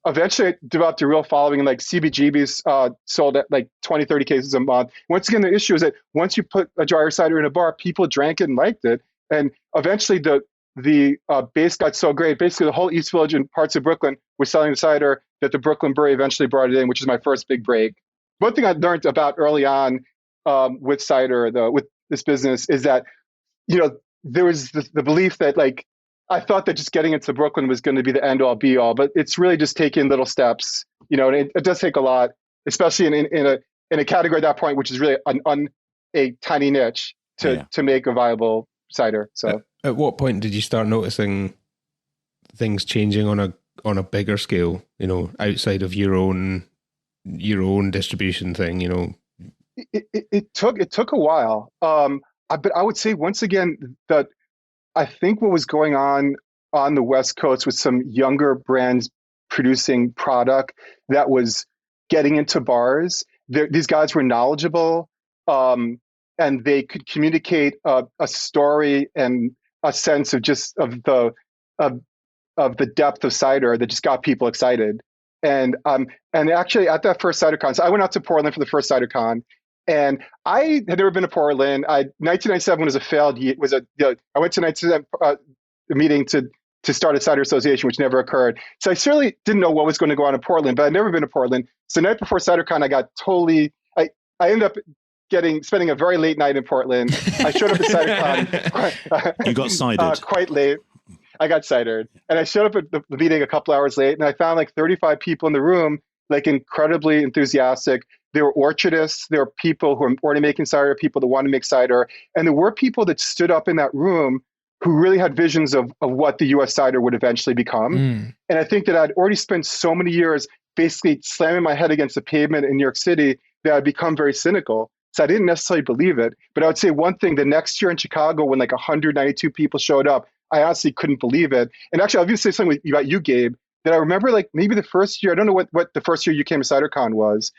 S5: eventually I developed a real following, and like CBGB's sold at like 20, 30 cases a month. Once again, the issue is that once you put a dryer cider in a bar, people drank it and liked it. And eventually the base got so great. Basically, the whole East Village and parts of Brooklyn were selling the cider that the Brooklyn Brewery eventually brought it in, which is my first big break. One thing I learned about early on with cider, with this business, is that, there was the belief that like, I thought that just getting into Brooklyn was going to be the end all be all, but it's really just taking little steps, and it does take a lot, especially in a category at that point, which is really a tiny niche to make a viable cider. So
S3: at what point did you start noticing things changing on a bigger scale, outside of your own distribution thing,
S5: It took a while. But I would say once again that I think what was going on the West Coast with some younger brands producing product that was getting into bars. These guys were knowledgeable, and they could communicate a story and a sense of the depth of cider that just got people excited. And actually at that first CiderCon, so I went out to Portland for the first CiderCon, and I had never been to Portland. 1997 was a failed year. I went to 1997 a meeting to start a cider association, which never occurred. So I certainly didn't know what was going to go on in Portland, but I'd never been to Portland. So the night before CiderCon, I ended up spending a very late night in Portland. I showed up at CiderCon.
S2: You got cidered.
S5: Quite late. I got cidered. And I showed up at the meeting a couple hours late, and I found like 35 people in the room, like incredibly enthusiastic. There were orchardists. There were people who were already making cider, people that wanted to make cider. And there were people that stood up in that room who really had visions of what the U.S. cider would eventually become. And I think that I'd already spent so many years basically slamming my head against the pavement in New York City that I'd become very cynical. So I didn't necessarily believe it. But I would say one thing, the next year in Chicago, when like 192 people showed up, I honestly couldn't believe it. And actually, I'll just say something about you, Gabe, that I remember like maybe the first year, I don't know what the first year you came to CiderCon was,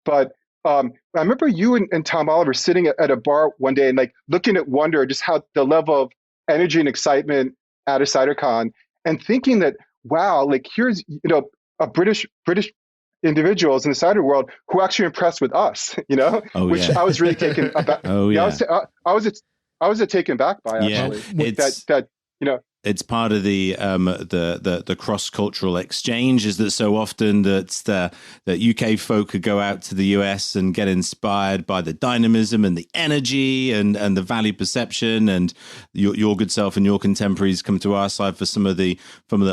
S5: but I remember you and Tom Oliver sitting at a bar one day and like looking at wonder, just how the level of energy and excitement at a CiderCon, and thinking that, wow, like here's, a British individuals in the cider world who actually impressed with us, which I was really taken aback. I was taken back by actually.
S2: It's part of the cross-cultural exchange, is that so often that UK folk could go out to the US and get inspired by the dynamism and the energy and the value perception, and your good self and your contemporaries come to our side for some of the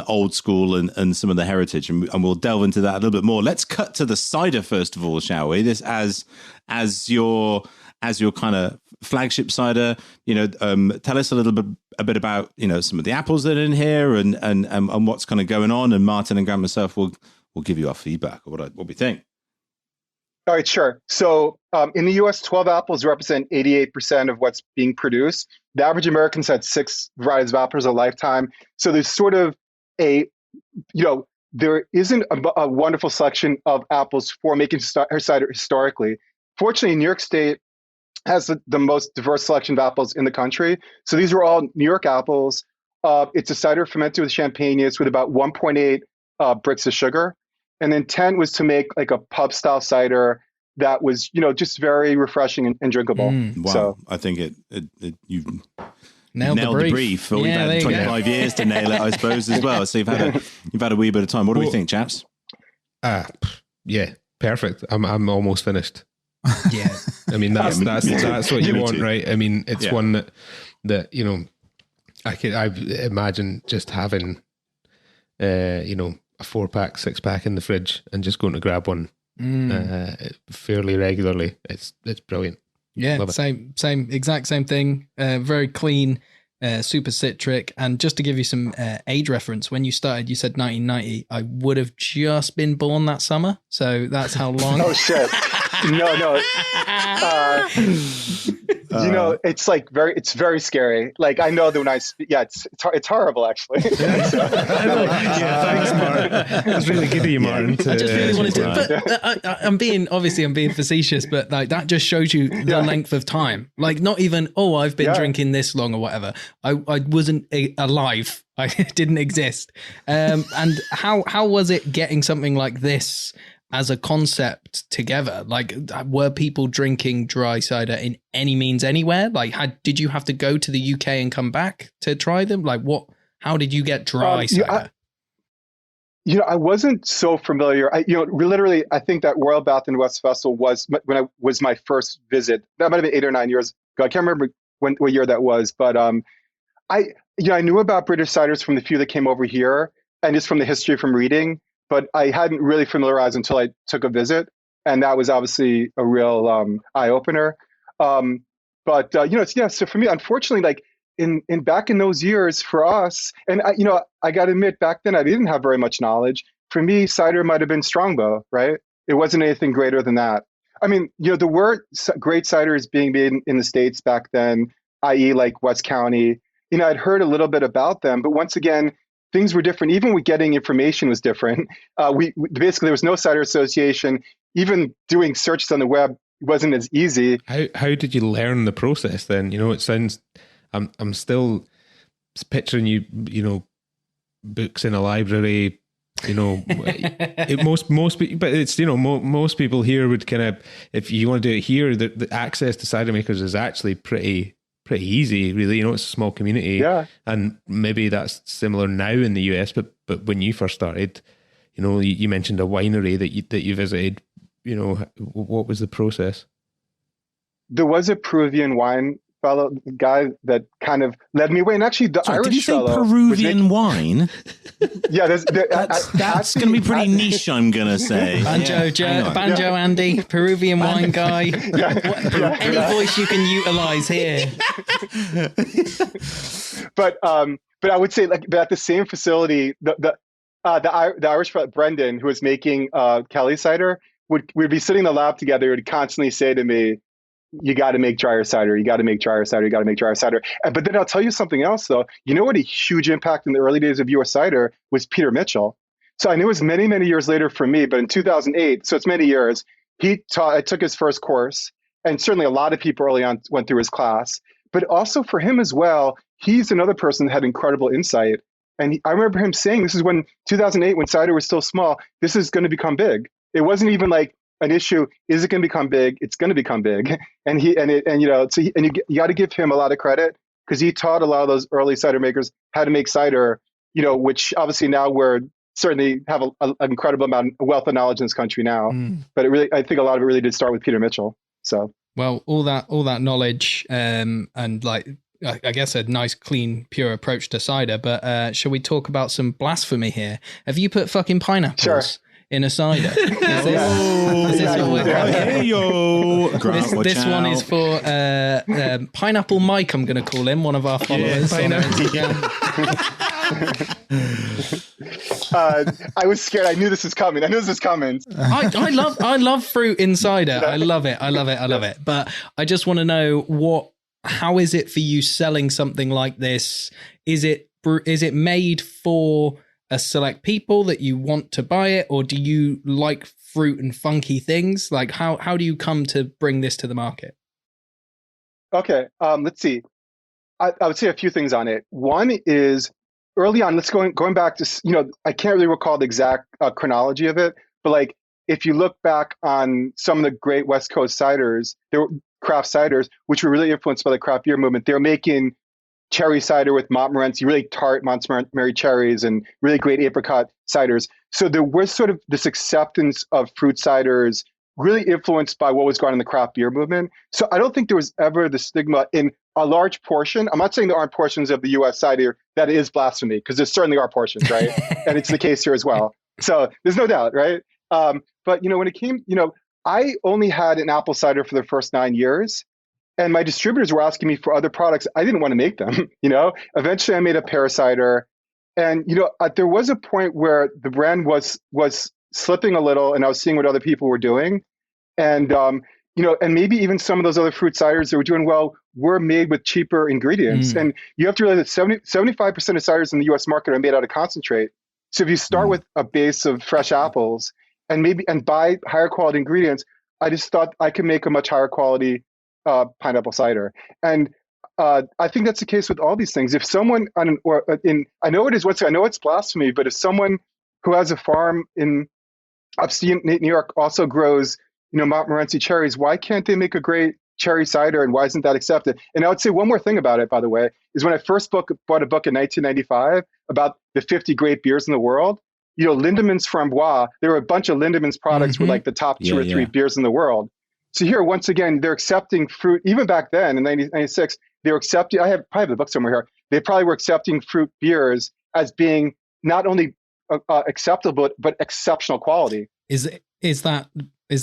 S2: old school and some of the heritage, and we'll delve into that a little bit more. Let's cut to the cider first of all, shall we? This as your kind of flagship cider, tell us a little bit about, some of the apples that are in here and what's kind of going on. And Martin and Grant myself will give you our feedback or what we think.
S5: All right, sure. So in the US, 12 apples represent 88% of what's being produced. The average American's had 6 varieties of apples a lifetime. So there's sort of there isn't a wonderful selection of apples for making cider historically. Fortunately, New York State has the most diverse selection of apples in the country. So these are all New York apples. It's a cider fermented with champagne yeast with about 1.8 bricks of sugar. And then 10 was to make like a pub style cider that was, just very refreshing and drinkable.
S2: Wow. So I think
S6: nailed the brief.
S2: Well, we've had 25 years to nail it, I suppose, as well. So you've had a wee bit of time. What do we think, chaps?
S3: Yeah, perfect. I'm almost finished.
S6: Yeah,
S3: I mean that's what you want, right? I mean, it's one that you know, I imagine just having, you know, a 4-pack, 6-pack in the fridge and just going to grab one fairly regularly. It's brilliant.
S6: Yeah, exact same thing. Very clean, super citric. And just to give you some age reference, when you started, you said 1990. I would have just been born that summer, so that's how long.
S5: Oh shit! No. You know, it's like it's very scary. Like I know that when I speak, it's horrible actually.
S3: Thanks, Martin. That's really good of you, Martin.
S6: I just really wanted to, but I'm being facetious, but like that just shows you the length of time. Like not even, I've been drinking this long or whatever. I wasn't alive. I didn't exist. And how was it getting something like this as a concept together? Like, were people drinking dry cider in any means anywhere? Like, did you have to go to the UK and come back to try them? Like, how did you get dry cider?
S5: I wasn't so familiar. I think that Royal Bath and West Festival was my first visit. That might have been 8 or 9 years ago. I can't remember what year that was, but I knew about British ciders from the few that came over here and just from the history from reading. But I hadn't really familiarized until I took a visit, and that was obviously a real eye opener. So for me, unfortunately, like in back in those years for us, and I got to admit, back then I didn't have very much knowledge. For me, cider might have been Strongbow, right? It wasn't anything greater than that. I mean, the word great cider is being made in the States back then, i.e., like West County. I'd heard a little bit about them, but once again, things were different. Even with getting information was different. We basically, there was no cider association. Even doing searches on the web wasn't as easy.
S3: How did you learn the process then? It sounds, I'm still picturing you books in a library, most people here would kind of, if you want to do it here, the access to cider makers is actually pretty easy, really. It's a small community, and maybe that's similar now in the US. But when you first started, you mentioned a winery that you visited. What was the process?
S5: There was a Peruvian wine guy that kind of led me away, and actually the Irish
S2: did you say
S5: fellow
S2: Peruvian wine?
S5: Yeah,
S2: that's going to be pretty niche. I'm going to say
S6: Banjo Andy, Peruvian wine guy. Any voice you can utilize here.
S5: But I would say but at the same facility, the Irish fellow Brendan, who was making Kelly cider, we'd be sitting in the lab together. He would constantly say to me, you got to make drier cider. You got to make drier cider. You got to make drier cider. But then I'll tell you something else, though. What a huge impact in the early days of US cider was Peter Mitchell. So I knew it was many, many years later for me, but in 2008, so it's many years, I took his first course, and certainly a lot of people early on went through his class. But also for him as well, he's another person that had incredible insight. And I remember him saying, this is when 2008, when cider was still small, this is going to become big. It wasn't even like an issue. Is it going to become big? It's going to become big. And you got to give him a lot of credit, because he taught a lot of those early cider makers how to make cider, which obviously now we're certainly have an incredible amount of wealth of knowledge in this country now. But I think a lot of it really did start with Peter Mitchell. So,
S6: well, all that knowledge, and like, I guess a nice, clean, pure approach to cider. But shall we talk about some blasphemy here? Have you put fucking pineapples in a cider? This one is for Pineapple Mike, I'm going to call him, one of our followers.
S5: I was scared. I knew this was coming.
S6: I love fruit in cider. I love it. But I just want to know how is it for you selling something like this? Is it made for a select people that you want to buy it, or do you like fruit and funky things? Like how do you come to bring this to the market?
S5: Okay, let's see. I would say a few things on it. One is early on. Going back to I can't really recall the exact chronology of it, but like if you look back on some of the great West Coast ciders, there were craft ciders which were really influenced by the craft beer movement. They're making cherry cider with Montmorency, really tart Montgomery cherries and really great apricot ciders. So there was sort of this acceptance of fruit ciders really influenced by what was going on in the craft beer movement. So I don't think there was ever the stigma in a large portion. I'm not saying there aren't portions of the US cider that is blasphemy, because there certainly are portions, right? And it's the case here as well. So there's no doubt, right? But, when it came, I only had an apple cider for the first 9 years. And my distributors were asking me for other products. I didn't want to make them, Eventually I made a pear cider. And, there was a point where the brand was slipping a little, and I was seeing what other people were doing. And, and maybe even some of those other fruit ciders that were doing well were made with cheaper ingredients. And you have to realize that 75% of ciders in the US market are made out of concentrate. So if you start with a base of fresh apples and buy higher quality ingredients, I just thought I could make a much higher quality pineapple cider. And I think that's the case with all these things. If someone I know it's blasphemy, but if someone who has a farm in upstate New York also grows, Montmorency cherries, why can't they make a great cherry cider, and why isn't that accepted? And I would say one more thing about it, by the way, is when I first bought a book in 1995 about the 50 great beers in the world, Lindemann's Framboise, there were a bunch of Lindemann's products were like the top two or three beers in the world. So here, once again, they're accepting fruit. Even back then in 1996, they were accepting, I probably have the book somewhere here, they probably were accepting fruit beers as being not only acceptable, but exceptional quality.
S6: Is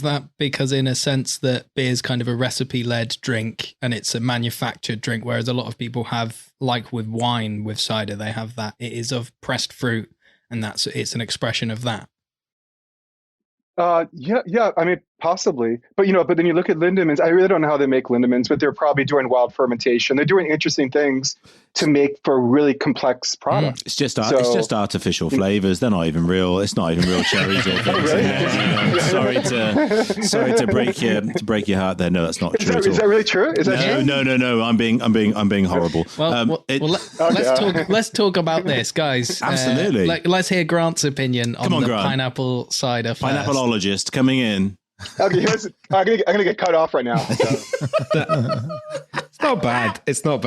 S6: that because, in a sense, that beer is kind of a recipe-led drink and it's a manufactured drink, whereas a lot of people have, like with wine, with cider, they have that it is of pressed fruit, and it's an expression of that.
S5: Yeah. I mean, possibly, but but then you look at Lindemann's. I really don't know how they make Lindemann's, but they're probably doing wild fermentation. They're doing interesting things to make for really complex products.
S2: It's just artificial flavors. They're not even real. It's not even real cherries or things.
S5: Really?
S2: Sorry to break your heart there. No, that's not true.
S5: Is that really true? Is that true?
S2: No. I'm being horrible.
S6: Let's talk about this, guys.
S2: Absolutely.
S6: Let's hear Grant's opinion on the pineapple cider.
S2: Pineappleologist coming in.
S5: Okay, I'm gonna get cut off right now. So.
S3: It's not bad. It's not.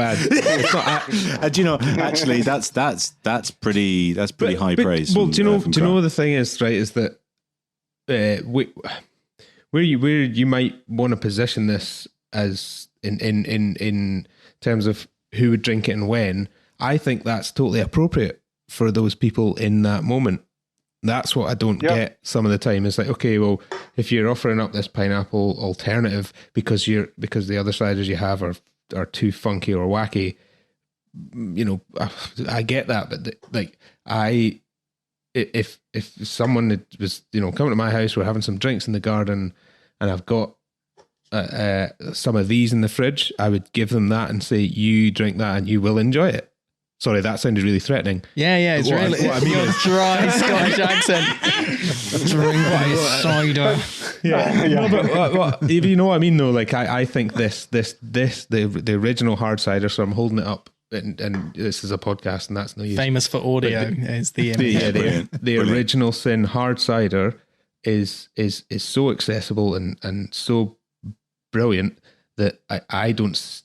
S2: Actually, that's pretty high praise.
S3: Well, do you know the thing is, right? Is that where you might want to position this as in terms of who would drink it and when. I think that's totally appropriate for those people in that moment. That's what I don't get some of the time. It's like, okay, well, if you're offering up this pineapple alternative because the other ciders you have are too funky or wacky, I get that. But if someone was coming to my house, we're having some drinks in the garden, and I've got some of these in the fridge, I would give them that and say, you drink that and you will enjoy it. Sorry, that sounded really threatening.
S6: Yeah, it's really your dry Scottish accent. Drink my cider.
S3: Yeah. No, but if you know what I mean, though, like I think the original hard cider. So I'm holding it up, and this is a podcast, and that's no use.
S6: Famous for audio is the image.
S3: The original sin hard cider is so accessible and so brilliant that I don't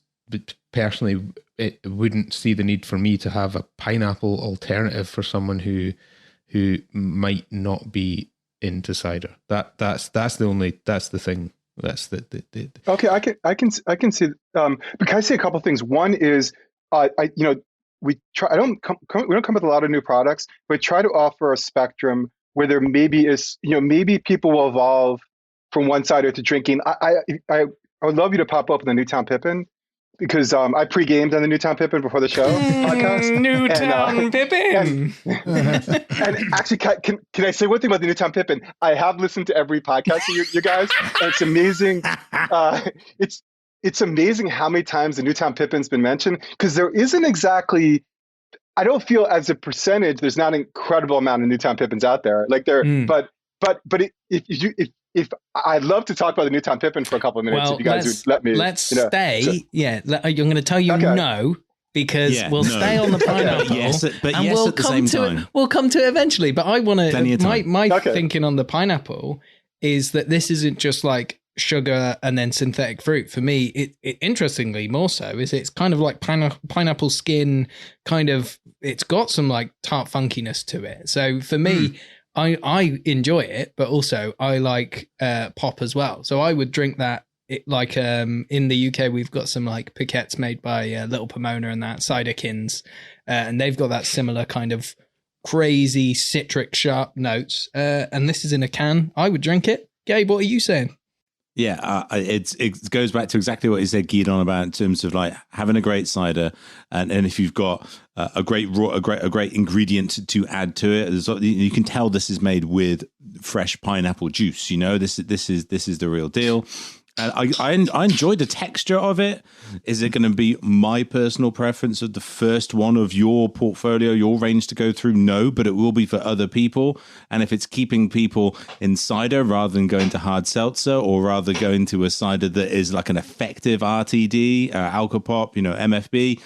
S3: personally. It wouldn't see the need for me to have a pineapple alternative for someone who might not be into cider. That's the thing. That's the
S5: Okay, I can see. But can I say a couple of things? One is, we don't come with a lot of new products, but try to offer a spectrum where there maybe is, maybe people will evolve from one cider to drinking. I would love you to pop up in the Newtown Pippin. Because I pre-gamed on the Newtown Pippin before the show podcast.
S6: Newtown Pippin!
S5: And actually, can I say one thing about the Newtown Pippin? I have listened to every podcast of you guys, and it's amazing. It's amazing how many times the Newtown Pippin's been mentioned, because there isn't exactly, I don't feel as a percentage, there's not an incredible amount of Newtown Pippins out there. Like but if I'd love to talk about the Newtown Pippin for a couple of minutes, if you guys would let me.
S6: Let's stay. I'm going to tell you no, because we'll stay on the pineapple.
S2: We'll
S6: at the same time. We'll come to it eventually. But I want to. My thinking on the pineapple is that this isn't just like sugar and then synthetic fruit. For me, it interestingly more so is it's kind of like pineapple skin, kind of, it's got some like tart funkiness to it. So for me, I enjoy it, but also I like pop as well. So I would drink that. In the UK, we've got some like piquettes made by Little Pomona and that Ciderkins, and they've got that similar kind of crazy citric sharp notes. And this is in a can. I would drink it. Gabe, what are you saying?
S2: Yeah, it goes back to exactly what you said, Gidon, about in terms of like having a great cider, and if you've got a great ingredient to add to it, you can tell this is made with fresh pineapple juice. You know, this is the real deal. And I enjoy the texture of it. Is it going to be my personal preference of the first one of your portfolio, your range to go through? No, but it will be for other people. And if it's keeping people in cider rather than going to hard seltzer, or rather going to a cider that is like an effective RTD, alcopop, MFB,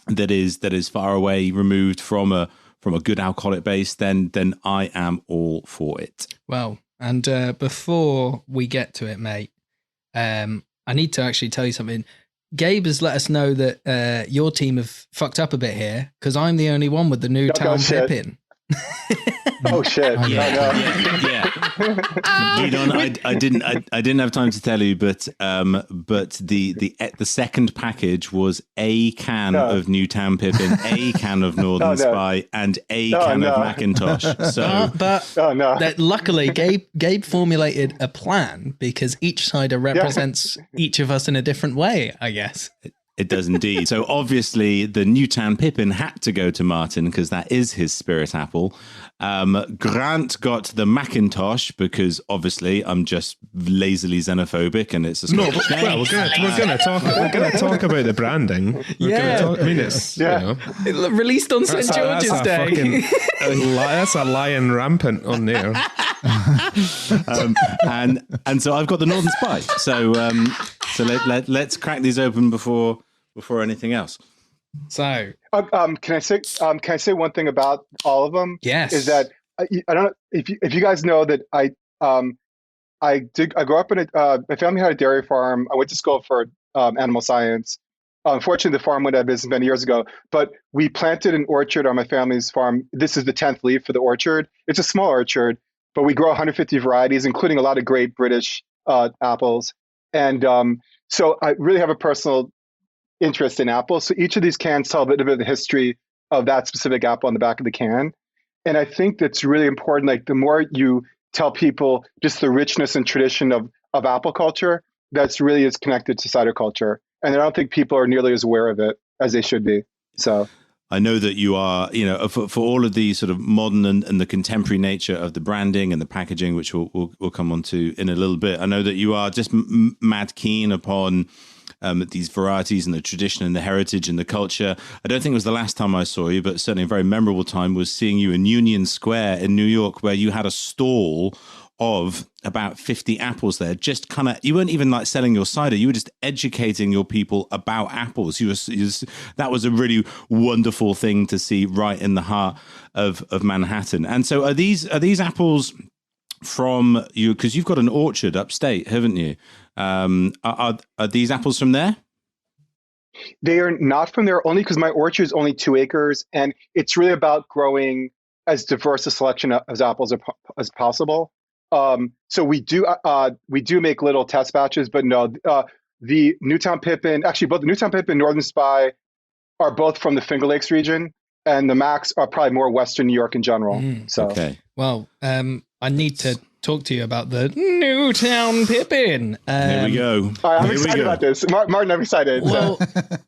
S2: that is far away removed from a good alcoholic base, then I am all for it.
S6: Well. And before we get to it, mate, I need to actually tell you something. Gabe has let us know that your team have fucked up a bit here, because I'm the only one with the Newtown Pippin.
S5: Oh shit!
S2: Yeah. I didn't have time to tell you, but the second package was a can of Newtown Pippin, a can of Northern Spy, and a can of Macintosh. So,
S6: but luckily, Gabe formulated a plan, because each cider represents each of us in a different way, I guess.
S2: It does indeed. So obviously the Newtown Pippin had to go to Martin, because that is his spirit apple. Grant got the Macintosh, because obviously I'm just lazily xenophobic, and it's a Scottish name.
S3: Well, we're going to talk about the branding. It's
S6: released on St. George's Day.
S2: That's
S3: a lion rampant on there.
S2: And so I've got the Northern Spy. So let's crack these open before anything else.
S6: So
S5: can I say one thing about all of them?
S6: Yes.
S5: Is that I don't know if you guys know that I grew up in my family had a dairy farm. I went to school for animal science. Unfortunately, the farm went out of business many years ago, but we planted an orchard on my family's farm. This is the 10th leaf for the orchard. It's a small orchard, but we grow 150 varieties, including a lot of great British apples. And so I really have a personal interest in apples. So each of these cans tell a bit of the history of that specific apple on the back of the can. And I think that's really important. Like, the more you tell people just the richness and tradition of apple culture, that's really is connected to cider culture. And I don't think people are nearly as aware of it as they should be. So
S2: I know that you are, for all of the sort of modern and the contemporary nature of the branding and the packaging, which we'll come on to in a little bit. I know that you are just mad keen upon these varieties and the tradition and the heritage and the culture. I don't think it was the last time I saw you, but certainly a very memorable time was seeing you in Union Square in New York, where you had a stall of about 50 apples there. Just kind of, you weren't even like selling your cider, you were just educating your people about apples. That was a really wonderful thing to see right in the heart of Manhattan. And so are these apples from you, because you've got an orchard upstate, haven't you? Are these apples from there?
S5: They are not from there, only because my orchard is only 2 acres, and it's really about growing as diverse a selection of apples as possible. So we do make little test batches, but no, the Newtown Pippin, actually both the Newtown Pippin and Northern Spy are both from the Finger Lakes region, and the Macs are probably more Western New York in general. So,
S2: okay.
S6: Well, I need to talk to you about the Newtown Pippin.
S2: Here we go.
S5: I'm excited about this. Martin, I'm excited.
S6: Well,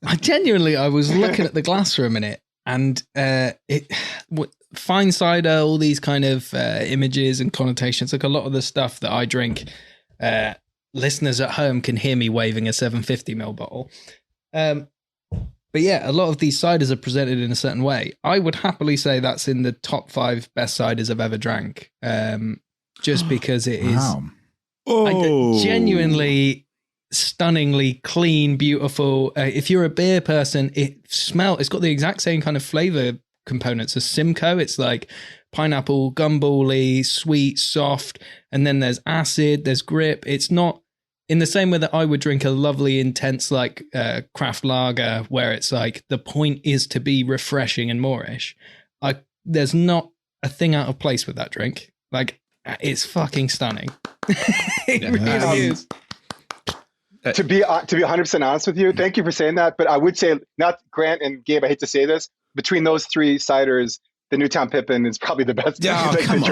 S6: I was looking at the glass for a minute, and fine cider, all these kind of images and connotations, like a lot of the stuff that I drink, listeners at home can hear me waving a 750ml bottle. But yeah, a lot of these ciders are presented in a certain way. I would happily say that's in the top 5 best ciders I've ever drank. Just because it is genuinely stunningly clean, beautiful. If you're a beer person, it's got the exact same kind of flavor components of Simcoe. It's like pineapple, gumball-y, sweet, soft, and then there's acid, there's grip. It's not in the same way that I would drink a lovely, intense, like craft lager, where it's like the point is to be refreshing and moreish. There's not a thing out of place with that drink. Like, it's fucking stunning. It really is.
S5: To be 100% honest with you, thank you for saying that. But I would say, not Grant and Gabe, I hate to say this, between those three ciders, the Newtown Pippin is probably the best.
S2: Oh, come on.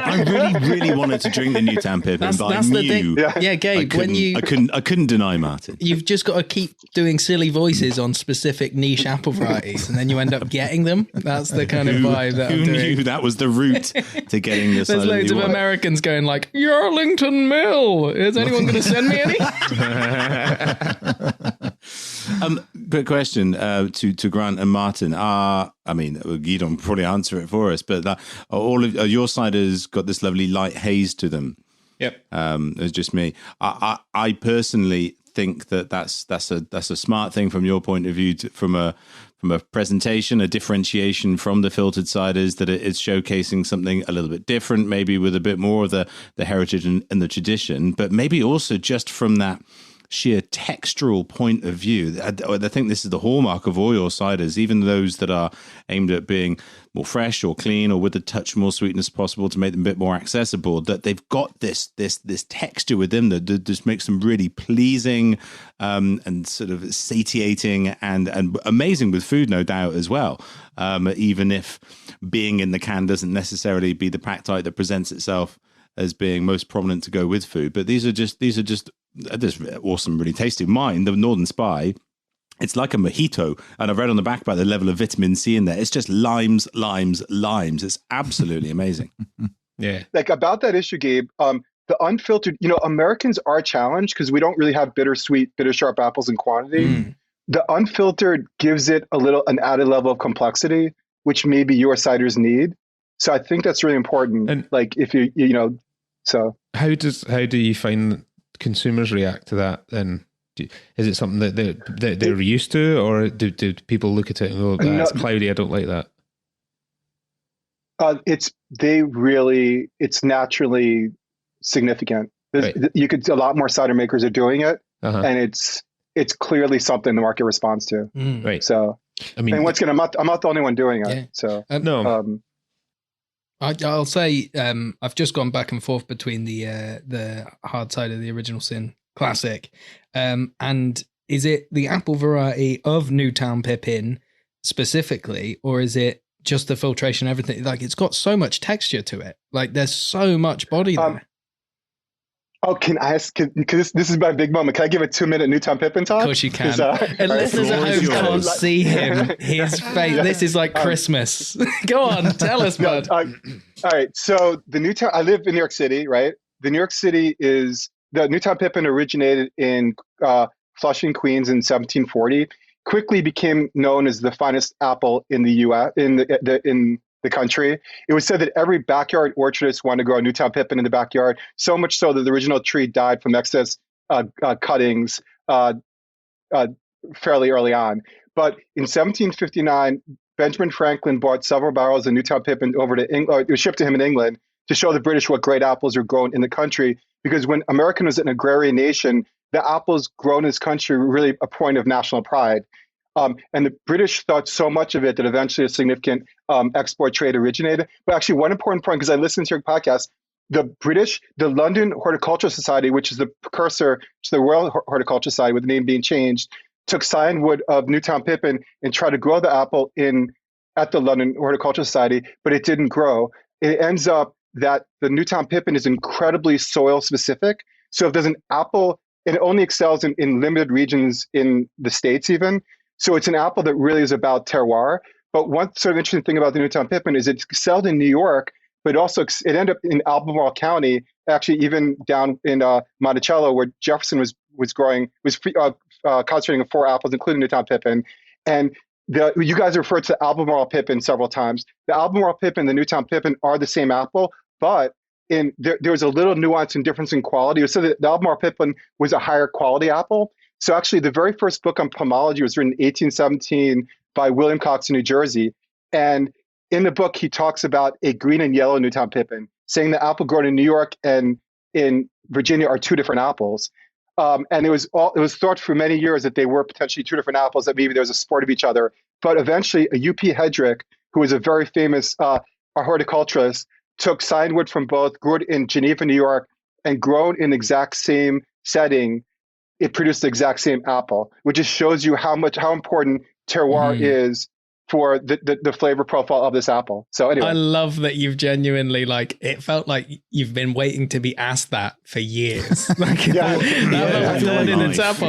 S2: I really wanted to drink the Newtown Pippin, but I knew.
S6: Yeah, Gabe,
S2: I couldn't deny Martin.
S6: You've just got to keep doing silly voices on specific niche apple varieties, and then you end up getting them. That's the kind of vibe that I'm doing.
S2: Who knew that was the route to getting this?
S6: There's loads of Americans going like, "Yarlington Mill. Is anyone going to send me any?"
S2: Quick question to Grant and Martin. Gidon will probably answer it for us, but all of your ciders got this lovely light haze to them.
S3: Yep.
S2: It's just me. I personally think that's a smart thing from your point of view, from a presentation, a differentiation from the filtered ciders, that it's showcasing something a little bit different, maybe with a bit more of the heritage and the tradition, but maybe also just from that sheer textural point of view. I think this is the hallmark of all your ciders, even those that are aimed at being more fresh or clean or with a touch more sweetness possible to make them a bit more accessible, that they've got this texture within that just makes them really pleasing and sort of satiating and amazing with food, no doubt, as well. Even if being in the can doesn't necessarily be the pack type that presents itself as being most prominent to go with food. But these are just awesome, really tasty. Mine, the Northern Spy, it's like a mojito, and I've read on the back about the level of vitamin C in there. It's just limes. It's absolutely amazing.
S3: Yeah.
S5: Like, about that issue, Gabe, the unfiltered, Americans are challenged because we don't really have bitter sharp apples in quantity. The unfiltered gives it an added level of complexity, which maybe your ciders need. So I think that's really important. And like, if so
S3: how do you find consumers react to that then? Is it something that they're used to, or do people look at it and go, "That's cloudy, I don't like that"?
S5: It's naturally significant. Right. You could a lot more cider makers are doing it, and it's clearly something the market responds to.
S3: Right.
S5: So I mean, and I'm not the only one doing it.
S6: Yeah.
S5: So
S3: no.
S6: I'll say I've just gone back and forth between the hard cider, the Original Sin Classic, and is it the apple variety of Newtown Pippin specifically, or is it just the filtration, everything? Like, it's got so much texture to it. Like, there's so much body there.
S5: Oh, can I ask? Because this is my big moment. Can I give a 2-minute Newtown Pippin talk?
S6: Of course you can. And listeners at home can't see him. His face. This is like Christmas. Go on, tell us, bud.
S5: All right. So I live in New York City, right? The Newtown Pippin originated in Flushing, Queens in 1740. Quickly became known as the finest apple in the U.S. in the country. It was said that every backyard orchardist wanted to grow a Newtown Pippin in the backyard, so much so that the original tree died from excess cuttings fairly early on. But in 1759, Benjamin Franklin bought several barrels of Newtown Pippin over to England. It was shipped to him in England to show the British what great apples are grown in the country. Because when America was an agrarian nation, the apples grown in this country were really a point of national pride. And the British thought so much of it that eventually a significant export trade originated. But actually, one important point, because I listened to your podcast, the London Horticultural Society, which is the precursor to the Royal Horticultural Society, with the name being changed, took scion of Newtown Pippin and tried to grow the apple at the London Horticultural Society, but it didn't grow. It ends up that the Newtown Pippin is incredibly soil specific. So if there's an apple, it only excels in limited regions in the States even. So it's an apple that really is about terroir. But one sort of interesting thing about the Newtown Pippin is it excelled in New York, but also it ended up in Albemarle County, actually even down in Monticello, where Jefferson was concentrating on 4 apples, including Newtown Pippin. And you guys referred to the Albemarle Pippin several times. The Albemarle Pippin and the Newtown Pippin are the same apple, but there was a little nuance and difference in quality. So the Albemarle Pippin was a higher quality apple. So actually, the very first book on pomology was written in 1817 by William Cox in New Jersey. And in the book, he talks about a green and yellow Newtown Pippin, saying the apple grown in New York and in Virginia are two different apples. And it was thought for many years that they were potentially two different apples, that maybe there was a sport of each other. But eventually, a UP Hedrick, who was a very famous horticulturist, took signwood from both, grew it in Geneva, New York, and grown in the exact same setting. It produced the exact same apple, which just shows you how important terroir is for the flavor profile of this apple. So anyway.
S6: I love that you've genuinely, like, it felt like you've been waiting to be asked that for years. Like, its apple.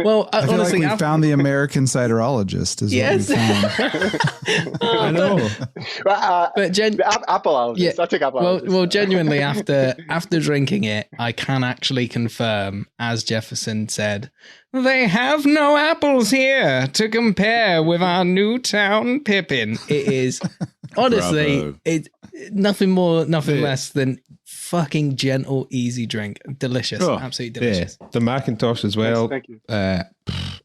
S6: Well,
S4: I feel
S6: honestly,
S4: like we found the American ciderologist. Is
S6: yes.
S4: What we found.
S6: I know.
S5: But appleologist.
S6: Yeah,
S5: I'll take appleologist.
S6: Well, genuinely, after drinking it, I can actually confirm, as Jefferson said, they have no apples here to compare with our Newtown Pippin. It is honestly, it's nothing more, nothing less than fucking gentle, easy drink. Delicious, absolutely delicious.
S3: Yeah. The Macintosh as well.
S5: Thank you.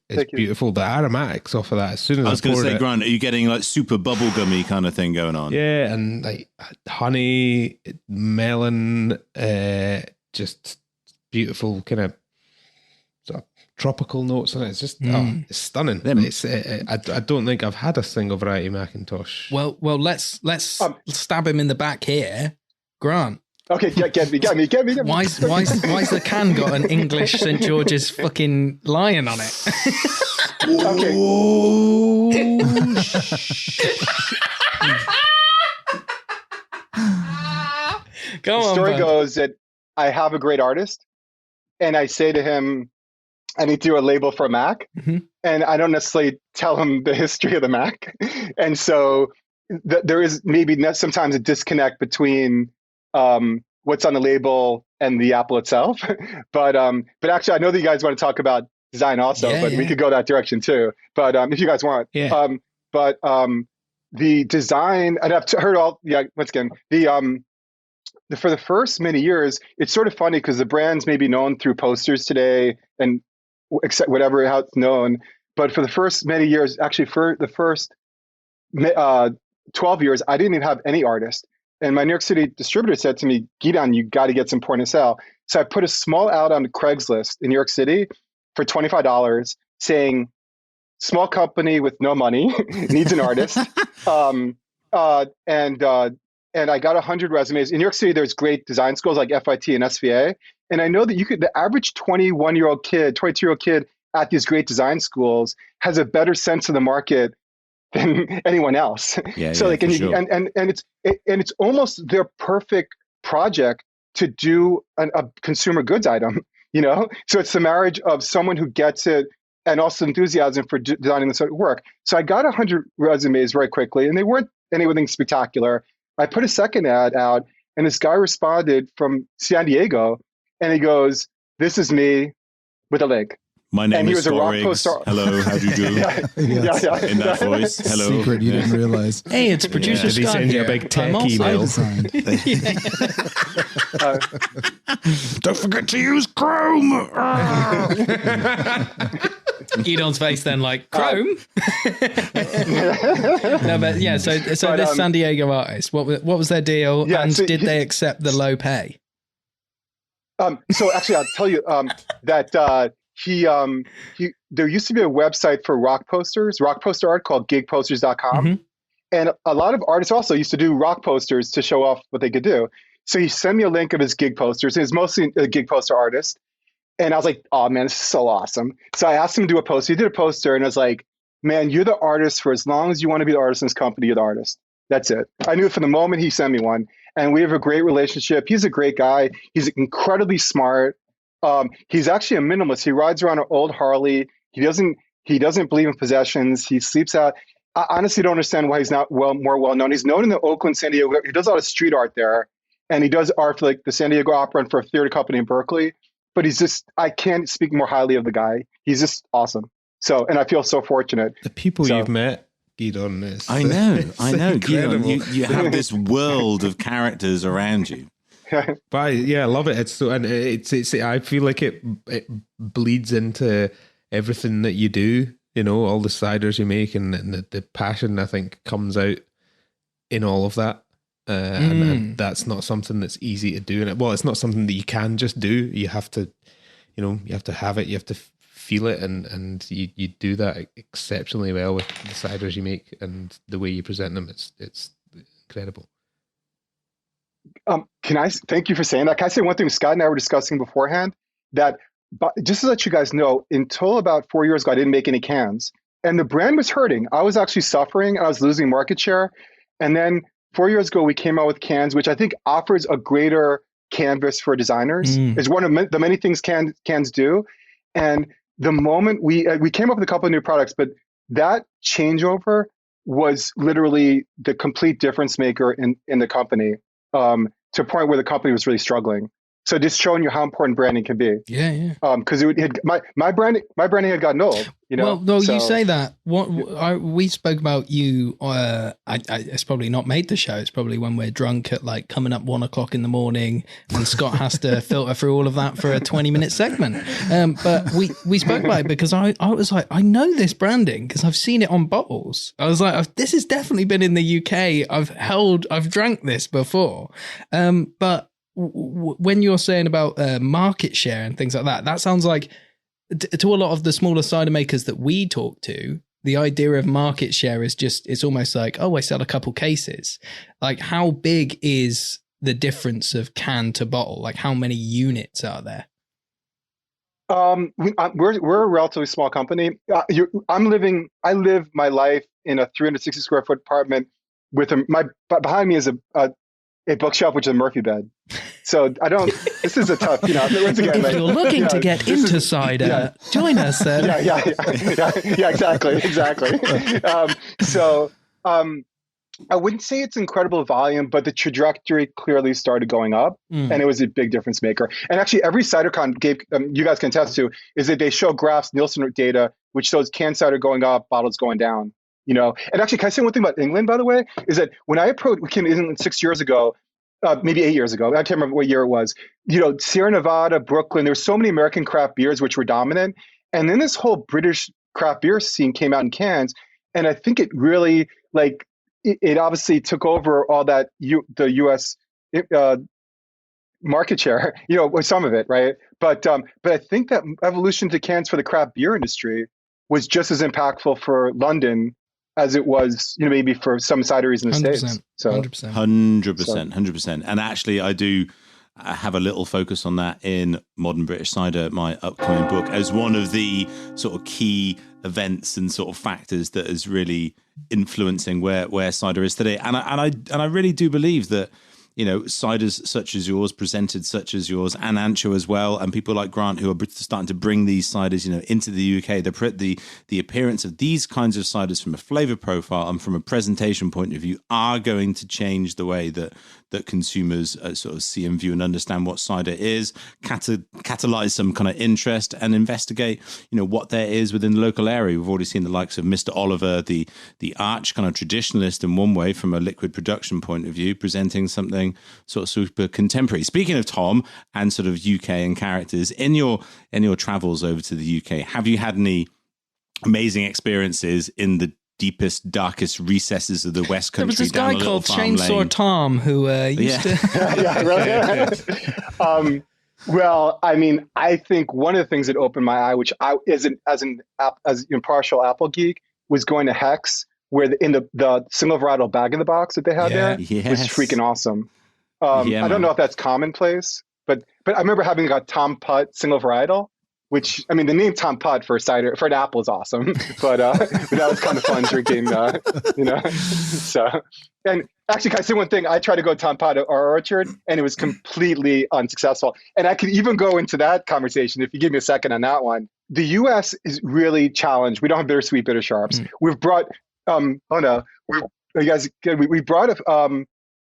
S3: It's beautiful. The aromatics off of that. As soon as I was going to say,
S2: Grant, are you getting like super bubblegummy kind of thing going on?
S3: Yeah, and like honey, melon, just beautiful kind of sort of tropical notes in it. It's just it's stunning. I don't think I've had a single variety Macintosh.
S6: Well, let's stab him in the back here, Grant.
S5: Okay, get me.
S6: Why's the can got an English St. George's fucking lion on it?
S5: Okay.
S6: The
S5: story goes that I have a great artist, and I say to him, I need to do a label for a Mac, and I don't necessarily tell him the history of the Mac, and so there is maybe sometimes a disconnect between what's on the label and the apple itself. But actually, I know that you guys want to talk about design also, we could go that direction too. But if you guys want, the design, and I've heard once again, for the first many years, it's sort of funny because the brand's maybe known through posters today and whatever how it's known. But for the first many years, actually for the first 12 years, I didn't even have any artist. And my New York City distributor said to me, Gidon, you got to get some point of sale. So I put a small ad on Craigslist in New York City for $25 saying, small company with no money needs an artist. And I got 100 resumes. In New York City, there's great design schools like FIT and SVA. And I know that the average 21-year-old kid, 22-year-old kid at these great design schools has a better sense of the market than anyone else. And it's almost their perfect project to do a consumer goods item, you know? So it's the marriage of someone who gets it and also enthusiasm for designing this work. So I got 100 resumes very quickly, and they weren't anything spectacular. I put a second ad out, and this guy responded from San Diego, and he goes, "This is me," with a link.
S2: My name is
S5: Forriggs.
S2: Hello, how do you do? In that voice. Hello.
S4: Secret you didn't realize.
S6: Hey, it's producer
S3: Did he
S6: Scott
S3: send you
S6: here.
S3: a big tech email?
S2: Don't forget to use Chrome.
S6: Gidon's face then like, Chrome? No, but yeah, so this San Diego artist, what was their deal, and did they accept the low pay?
S5: So actually, I'll tell you that there used to be a website for rock poster art called gigposters.com. And a lot of artists also used to do rock posters to show off what they could do. So he sent me a link of his gig posters. He's mostly a gig poster artist. And I was like, oh man, this is so awesome. So I asked him to do a poster. He did a poster, and I was like, man, you're the artist for as long as you want to be the artist in this company, you're the artist. That's it. I knew from the moment he sent me one. And we have a great relationship. He's a great guy. He's incredibly smart. He's actually a minimalist. He rides around an old Harley. He doesn't believe in possessions. He sleeps out. I honestly don't understand why he's not more well known. He's known in the Oakland, San Diego. He does a lot of street art there, and he does art for like the San Diego Opera and for a theater company in Berkeley. But I can't speak more highly of the guy. He's just awesome. So, and I feel so fortunate.
S3: The people you've met, Gidon, is
S2: I know,
S3: incredible.
S2: Gidon. You have this world of characters around you.
S3: But I love it. It's so, and it's I feel like it bleeds into everything that you do. You know, all the ciders you make and the passion, I think, comes out in all of that. And that's not something that's easy to do. And it's not something that you can just do. You have to, you have to have it. You have to feel it, and you do that exceptionally well with the ciders you make and the way you present them. It's incredible.
S5: Thank you for saying that. Can I say one thing Scott and I were discussing beforehand? That, just to let you guys know, until about 4 years ago, I didn't make any cans. And the brand was hurting. I was actually suffering. I was losing market share. And then 4 years ago, we came out with cans, which I think offers a greater canvas for designers. It's one of the many things cans do. And the moment we came up with a couple of new products, but that changeover was literally the complete difference maker in the company, to a point where the company was really struggling. So just showing you how important branding can be.
S6: Yeah.
S5: Because my branding had gotten old.
S6: Well, no, so. You say that. We spoke about you. It's probably not made the show. It's probably when we're drunk at like coming up 1 o'clock in the morning, and Scott has to filter through all of that for a 20-minute segment. But we spoke about it because I was like, I know this branding because I've seen it on bottles. I was like, this has definitely been in the UK. I've drank this before. But when you're saying about market share and things like that, that sounds like to a lot of the smaller cider makers that we talk to, the idea of market share is just, it's almost like, oh, I sell a couple cases. Like, how big is the difference of can to bottle? Like, how many units are there?
S5: We're a relatively small company. I live my life in a 360 square foot apartment with behind me is a bookshelf, which is a Murphy bed. So this is a tough, once again,
S6: if you're looking to get into cider, join us then.
S5: Yeah, exactly. So I wouldn't say it's incredible volume, but the trajectory clearly started going up, and it was a big difference maker. And actually every CiderCon, Gabe, you guys can attest to, is that they show graphs, Nielsen data, which shows canned cider going up, bottles going down. And actually, can I say one thing about England, by the way, is that when I came to England 6 years ago, maybe 8 years ago, I can't remember what year it was, Sierra Nevada, Brooklyn, there were so many American craft beers which were dominant. And then this whole British craft beer scene came out in cans. And I think it really, it obviously took over all that, the US market share, some of it, right? But I think that evolution to cans for the craft beer industry was just as impactful for London as it was, maybe for some cideries in the
S6: 100%,
S5: States. So
S2: 100%. And actually, I do have a little focus on that in Modern British Cider, my upcoming book, as one of the sort of key events and sort of factors that is really influencing where cider is today. And I really do believe that, ciders such as yours, presented such as yours, and Ancho as well, and people like Grant who are starting to bring these ciders, into the UK. The appearance of these kinds of ciders from a flavor profile and from a presentation point of view are going to change the way that consumers sort of see and view and understand what cider is, catalyze some kind of interest and investigate, what there is within the local area. We've already seen the likes of Mr. Oliver, the arch kind of traditionalist in one way from a liquid production point of view, presenting something sort of super contemporary. Speaking of Tom and sort of UK and characters, in your travels over to the UK, have you had any amazing experiences in the deepest, darkest recesses of the West Country?
S6: There was this guy called Chainsaw Tom who used to...
S5: right. Well, I mean, I think one of the things that opened my eye, which I isn't as impartial Apple geek, was going to Hex, where in the single varietal bag in the box that they had there was freaking awesome. I don't know if that's commonplace, but I remember having a Tom Putt single varietal, which, I mean, the name Tom Putt for cider, for an apple is awesome, but that was kind of fun drinking, so. And actually, can I say one thing? I tried to go Tom Putt or Orchard, and it was completely unsuccessful. And I could even go into that conversation if you give me a second on that one. The U.S. is really challenged. We don't have bittersweet, bitter sharps. We've brought, we brought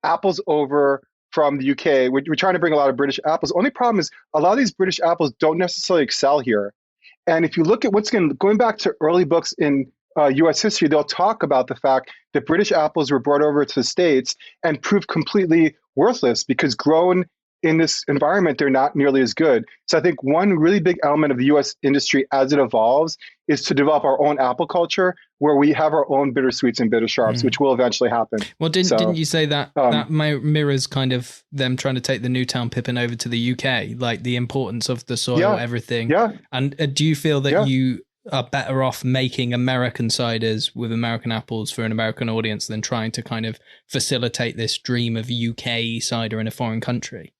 S5: apples over from the UK. We're trying to bring a lot of British apples. Only problem is a lot of these British apples don't necessarily excel here. And if you look at going back to early books in U.S. history, they'll talk about the fact that British apples were brought over to the States and proved completely worthless because grown in this environment, they're not nearly as good. So I think one really big element of the U.S. industry as it evolves is to develop our own apple culture, where we have our own bittersweets and bitter sharps, which will eventually happen.
S6: Well, didn't you say that that mirrors kind of them trying to take the Newtown Pippin over to the UK, like the importance of the soil, everything?
S5: Yeah.
S6: And do you feel that you are better off making American ciders with American apples for an American audience than trying to kind of facilitate this dream of UK cider in a foreign country?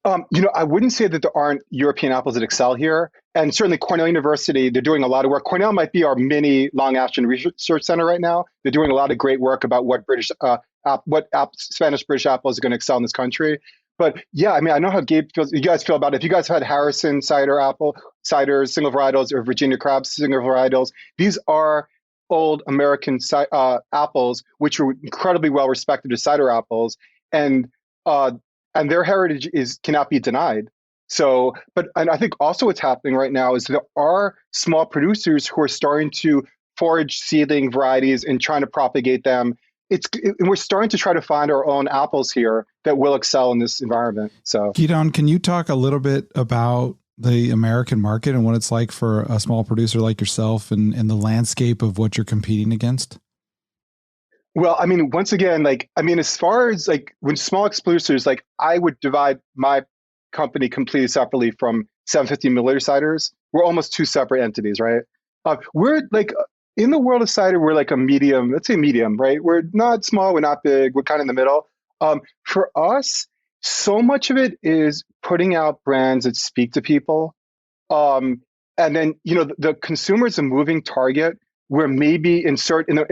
S5: I wouldn't say that there aren't European apples that excel here. And certainly Cornell University, they're doing a lot of work. Cornell might be our mini Long Ashton Research Center right now. They're doing a lot of great work about what Spanish British apple is going to excel in this country. But yeah, I mean, I know how Gabe feels. You guys feel about it. If you guys had Harrison cider apple, ciders, single varietals, or Virginia Crabs single varietals, these are old American apples, which are incredibly well respected as cider apples. And their heritage cannot be denied. So, and I think also what's happening right now is there are small producers who are starting to forage seedling varieties and trying to propagate them. And we're starting to try to find our own apples here that will excel in this environment. So,
S4: Gidon, can you talk a little bit about the American market and what it's like for a small producer like yourself and the landscape of what you're competing against?
S5: Well, I mean, once again, as far as when small producers, I would divide my company completely separately from 750 milliliter ciders. We're almost two separate entities, right? We're in the world of cider, we're like a medium, let's say medium, right? We're not small, we're not big, we're kind of in the middle. For us, so much of it is putting out brands that speak to people. And then, the consumer's a moving target where maybe in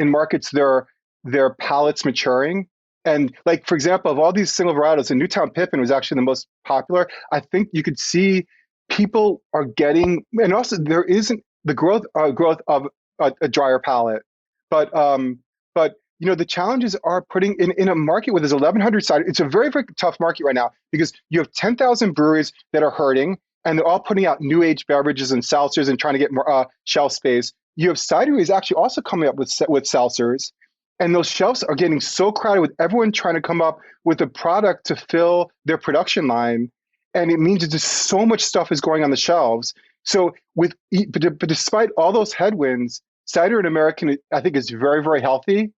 S5: markets their palate's maturing. And for example, of all these single varietals, and Newtown Pippin was actually the most popular. I think you could see people are getting, and also there isn't the growth of a drier palate. But the challenges are putting in a market where there's 1,100 cider. It's a very, very tough market right now because you have 10,000 breweries that are hurting, and they're all putting out new age beverages and seltzers and trying to get more shelf space. You have cideries actually also coming up with seltzers. And those shelves are getting so crowded with everyone trying to come up with a product to fill their production line. And it means that just so much stuff is going on the shelves. So but despite all those headwinds, cider in America, I think, is very, very healthy.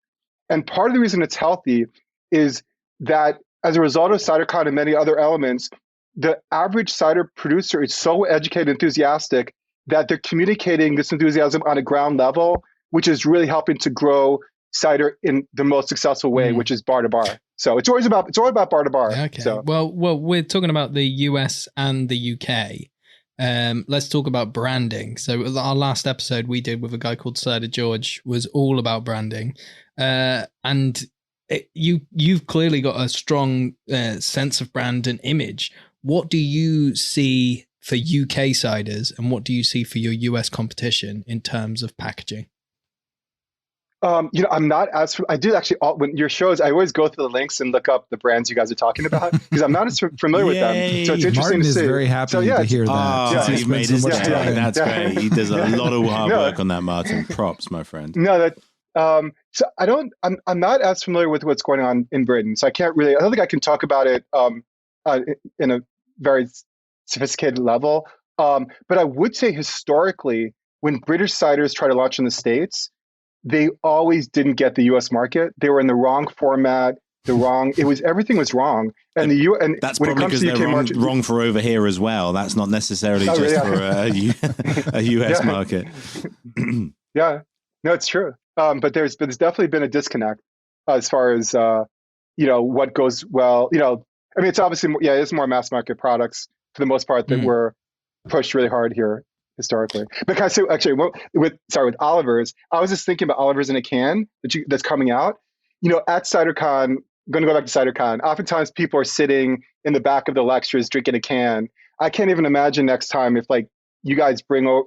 S5: And part of the reason it's healthy is that as a result of CiderCon and many other elements, the average cider producer is so educated and enthusiastic that they're communicating this enthusiasm on a ground level, which is really helping to grow cider in the most successful way, which is bar to bar. So it's all about bar to bar.
S6: Okay.
S5: So.
S6: Well, we're talking about the US and the UK. Let's talk about branding. So our last episode we did with a guy called Cider George was all about branding. And you've clearly got a strong sense of brand and image. What do you see for UK ciders, and what do you see for your US competition in terms of packaging?
S5: I'm not as, I do actually, when your shows, I always go through the links and look up the brands you guys are talking about because I'm not as familiar with them. So it's interesting
S4: Martin
S5: to see.
S4: is very happy to hear that.
S2: Oh, he made his day. That's great. He does a lot of hard work on that, Martin. Props, my friend.
S5: No, so I'm not as familiar with what's going on in Britain. So I don't think I can talk about it in a very sophisticated level. But I would say historically, when British ciders try to launch in the States, they always didn't get the U.S. market. They were in the wrong format, everything was wrong. And
S2: that's when probably because they're wrong for over here as well. That's not necessarily for a U.S. market.
S5: Yeah, no, it's true. But there's definitely been a disconnect as far as what goes well. I mean, it's obviously it's more mass market products for the most part that were pushed really hard here historically. Because actually, with Oliver's, I was just thinking about Oliver's in a can that's coming out. At CiderCon, I'm going to go back to CiderCon. Oftentimes, people are sitting in the back of the lectures drinking a can. I can't even imagine next time if you guys bring over,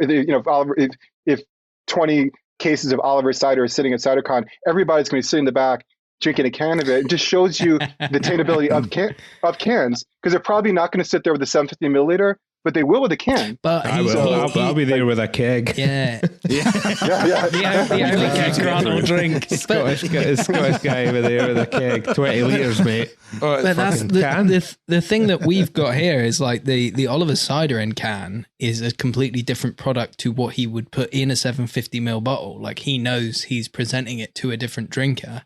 S5: if 20 cases of Oliver's cider are sitting at CiderCon, everybody's going to be sitting in the back drinking a can of it. It just shows you the attainability of cans, because they're probably not going to sit there with a 750 milliliter. but they will with a can.
S6: But
S3: I'll be there with a keg.
S6: Yeah.
S5: The
S6: only keg Grant will drink.
S3: Scottish guy over there with a keg, 20 litres, mate.
S6: But that's the thing that we've got here is like the Oliver cider in can is a completely different product to what he would put in a 750ml bottle. Like he knows he's presenting it to a different drinker.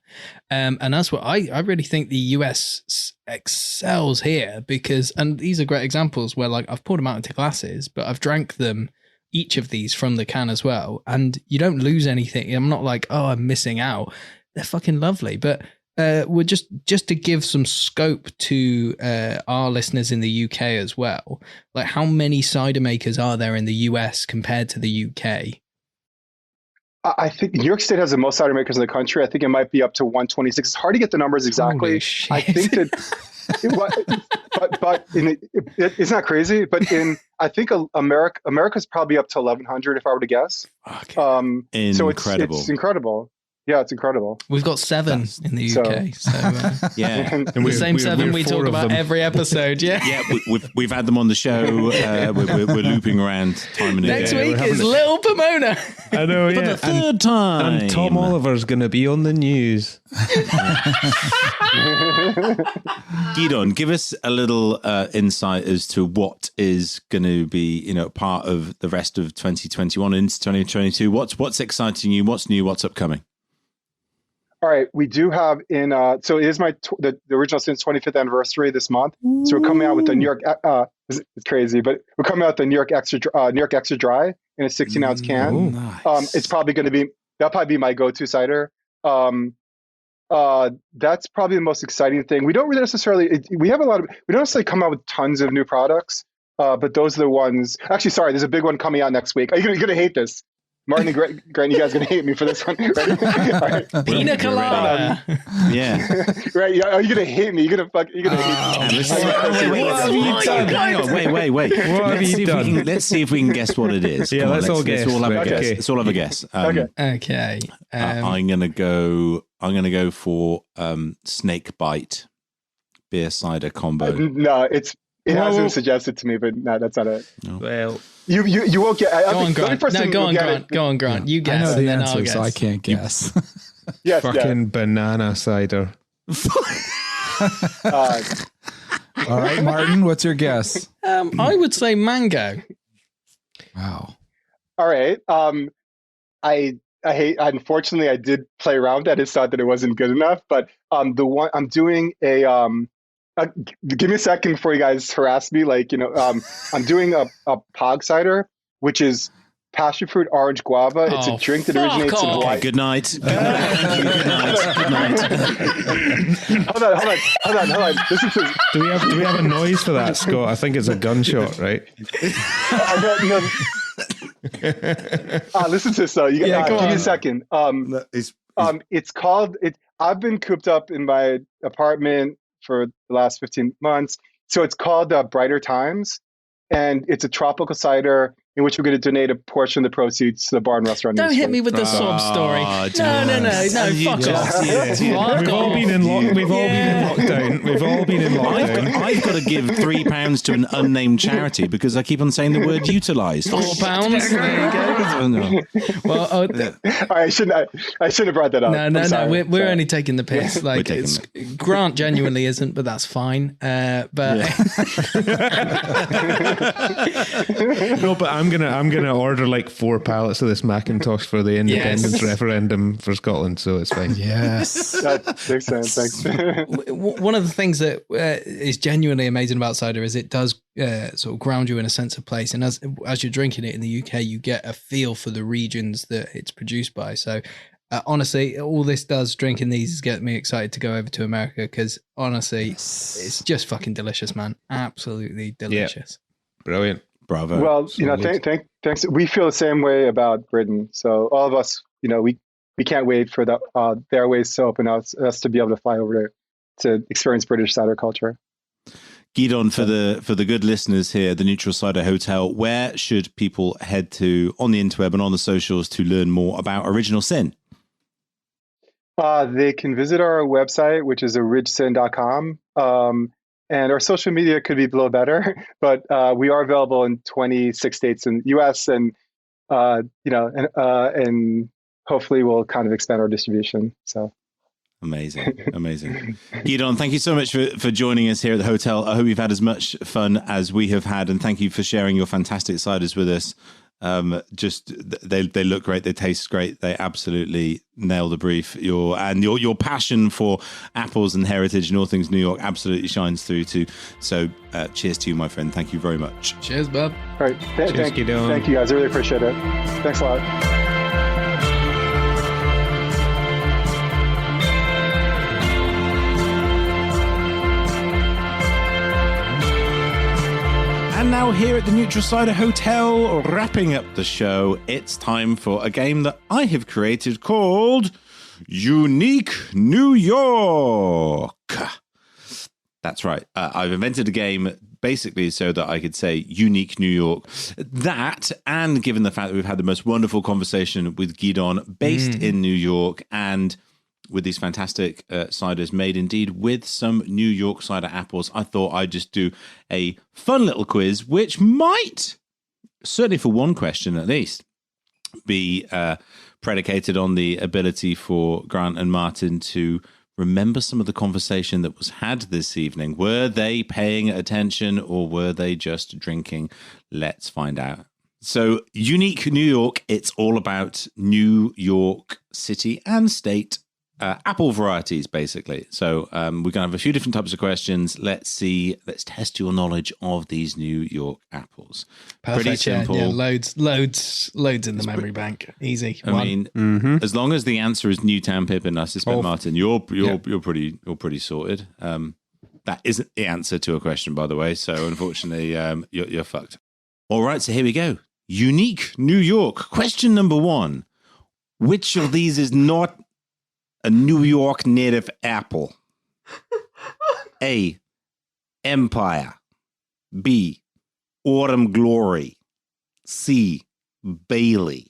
S6: And that's what I really think the US excels here because, and these are great examples where like I've poured them out into glasses, but I've drank them, each of these from the can as well. And you don't lose anything. I'm not like, oh, I'm missing out. They're fucking lovely. But we're just to give some scope to our listeners in the UK as well. Like how many cider makers are there in the US compared to the UK?
S5: I think New York State has the most cider makers in the country. I think it might be up to 126. It's hard to get the numbers exactly. I think that, it's not crazy. But I think America's probably up to 1,100 if I were to guess.
S2: Okay.
S5: So it's incredible. Yeah, it's incredible.
S6: We've got 7 in the UK. So,
S2: yeah,
S6: and the same 7 we talk about every episode. Yeah,
S2: yeah. We've had them on the show. We're looping around time and
S6: next week is Little Pomona.
S3: I know,
S2: for the third time.
S3: And Tom Oliver's going to be on the news.
S2: Gidon, give us a little insight as to what is going to be, part of the rest of 2021 into 2022. What's exciting you? What's new? What's upcoming?
S5: All right, we do have so it is the original Sin's 25th anniversary this month. So we're coming out with the New York. It's crazy, but we're coming out with the New York Extra Dry in a 16-ounce can.
S2: Oh, nice.
S5: It's probably going to be that'll probably be my go-to cider. That's probably the most exciting thing. We don't really necessarily we don't necessarily come out with tons of new products, but those are the ones. Actually, sorry, there's a big one coming out next week. You're gonna hate this. Martin and Grant, you guys gonna hate me for this one. Ready? All right.
S6: Pina colada.
S2: Yeah.
S5: Right. Yeah. You're gonna hate me. You're gonna hate me.
S2: Let's see if we can guess what it is.
S3: Yeah, let's all guess.
S2: Let's all have a guess. Let's all have a guess.
S6: Okay.
S2: I'm gonna go for snake bite beer cider combo.
S5: No, it hasn't suggested to me, but no, that's not it.
S2: No.
S3: Well,
S5: you won't get.
S6: Go on, Grant. Go on, Grant. You guess.
S4: I know
S6: and
S4: the
S6: then
S4: answer,
S6: I'll guess.
S4: so I can't guess.
S5: Yes.
S3: fucking banana cider.
S4: All right, Martin, what's your guess?
S6: I would say mango.
S4: Wow.
S5: All right. Unfortunately, I did play around. I just thought that it wasn't good enough. But the one I'm doing give me a second before you guys harass me. I'm doing a pog cider, which is passion fruit orange guava. It's a drink that originates in Hawaii.
S2: Okay, good night. Good night.
S5: Hold on. Listen to this.
S3: Do we have a noise for that, Scott? I think it's a gunshot, right?
S5: No. Listen to this though. Give me a second. It's called. I've been cooped up in my apartment for the last 15 months. So it's called Brighter Times, and it's a tropical cider in which we're going to donate a portion of the proceeds to the bar and restaurant.
S6: Don't hit me with the sob story. No, fuck off.
S3: We've all been in lockdown.
S2: I've got to give £3 to an unnamed charity because I keep on saying the word utilised.
S6: £4. There you go. Well,
S5: I shouldn't have brought that up.
S6: No. We're only taking the piss. Like Grant genuinely isn't, but that's fine.
S3: No, but I'm gonna order like 4 pallets of this Macintosh for the independence referendum for Scotland, so it's fine.
S4: Yes,
S5: that makes sense. Thanks.
S6: One of the things that is genuinely amazing about cider is it does sort of ground you in a sense of place, and as you're drinking it in the UK, you get a feel for the regions that it's produced by. So. Honestly, all this does drinking these is get me excited to go over to America because honestly, it's just fucking delicious, man. Absolutely delicious.
S3: Yeah. Brilliant.
S2: Bravo.
S5: Well, thanks. We feel the same way about Britain. So all of us, we can't wait for the airways to open us to be able to fly over there to experience British cider culture.
S2: Gidon, for the good listeners here, the Neutral Cider Hotel, where should people head to on the interweb and on the socials to learn more about Original Sin?
S5: They can visit our website, which is origsin.com. And our social media could be a little better, but we are available in 26 states in the U.S. and and hopefully we'll kind of expand our distribution. So.
S2: Amazing. Gidon, thank you so much for joining us here at the hotel. I hope you've had as much fun as we have had, and thank you for sharing your fantastic ciders with us. They look great, they taste great, they absolutely nail the brief. Your passion for apples and heritage and all things New York absolutely shines through too. So cheers to you, my friend. Thank you very much.
S6: Cheers, bub.
S5: All right. Thank you guys. I really appreciate it. Thanks a lot.
S2: And now here at the Neutral Cider Hotel, wrapping up the show, it's time for a game that I have created called Unique New York. That's right. I've invented a game basically so that I could say Unique New York. That, and given the fact that we've had the most wonderful conversation with Gidon, based in New York, and with these fantastic ciders made indeed with some New York cider apples, I thought I'd just do a fun little quiz, which might, certainly for one question at least, be predicated on the ability for Grant and Martin to remember some of the conversation that was had this evening. Were they paying attention or were they just drinking? Let's find out. So, Unique New York, it's all about New York City and state apple varieties, basically. So we're going to have a few different types of questions. Let's test your knowledge of these New York apples.
S6: Perfect.
S2: Pretty simple.
S6: Yeah, loads in the memory bank. Easy.
S2: I mean, as long as the answer is Newtown Pippin, I suspect, Martin, you're pretty sorted. That isn't the answer to a question, by the way. So unfortunately, you're fucked. All right, so here we go. Unique New York. Question number 1. Which of these is not a New York native apple? A, Empire. B, Autumn Glory. C, Bailey.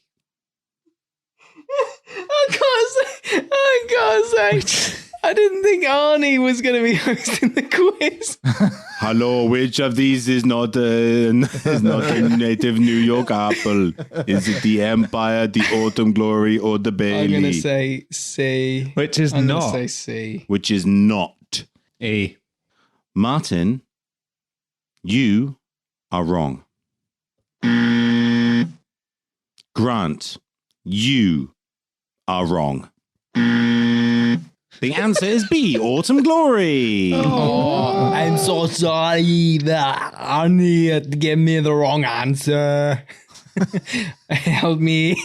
S6: I gotta say, I didn't think Arnie was going to be hosting the quiz.
S2: Hello, which of these is not a native New York apple? Is it the Empire, the Autumn Glory, or the Bailey?
S6: I'm going to say C.
S3: Which is
S6: I'm
S3: not.
S6: going to say C.
S2: Which is not.
S3: A.
S2: Martin, you are wrong. Grant, you are wrong. The answer is B, Autumn Glory.
S6: Oh, I'm so sorry that Arnie gave me the wrong answer. Help me.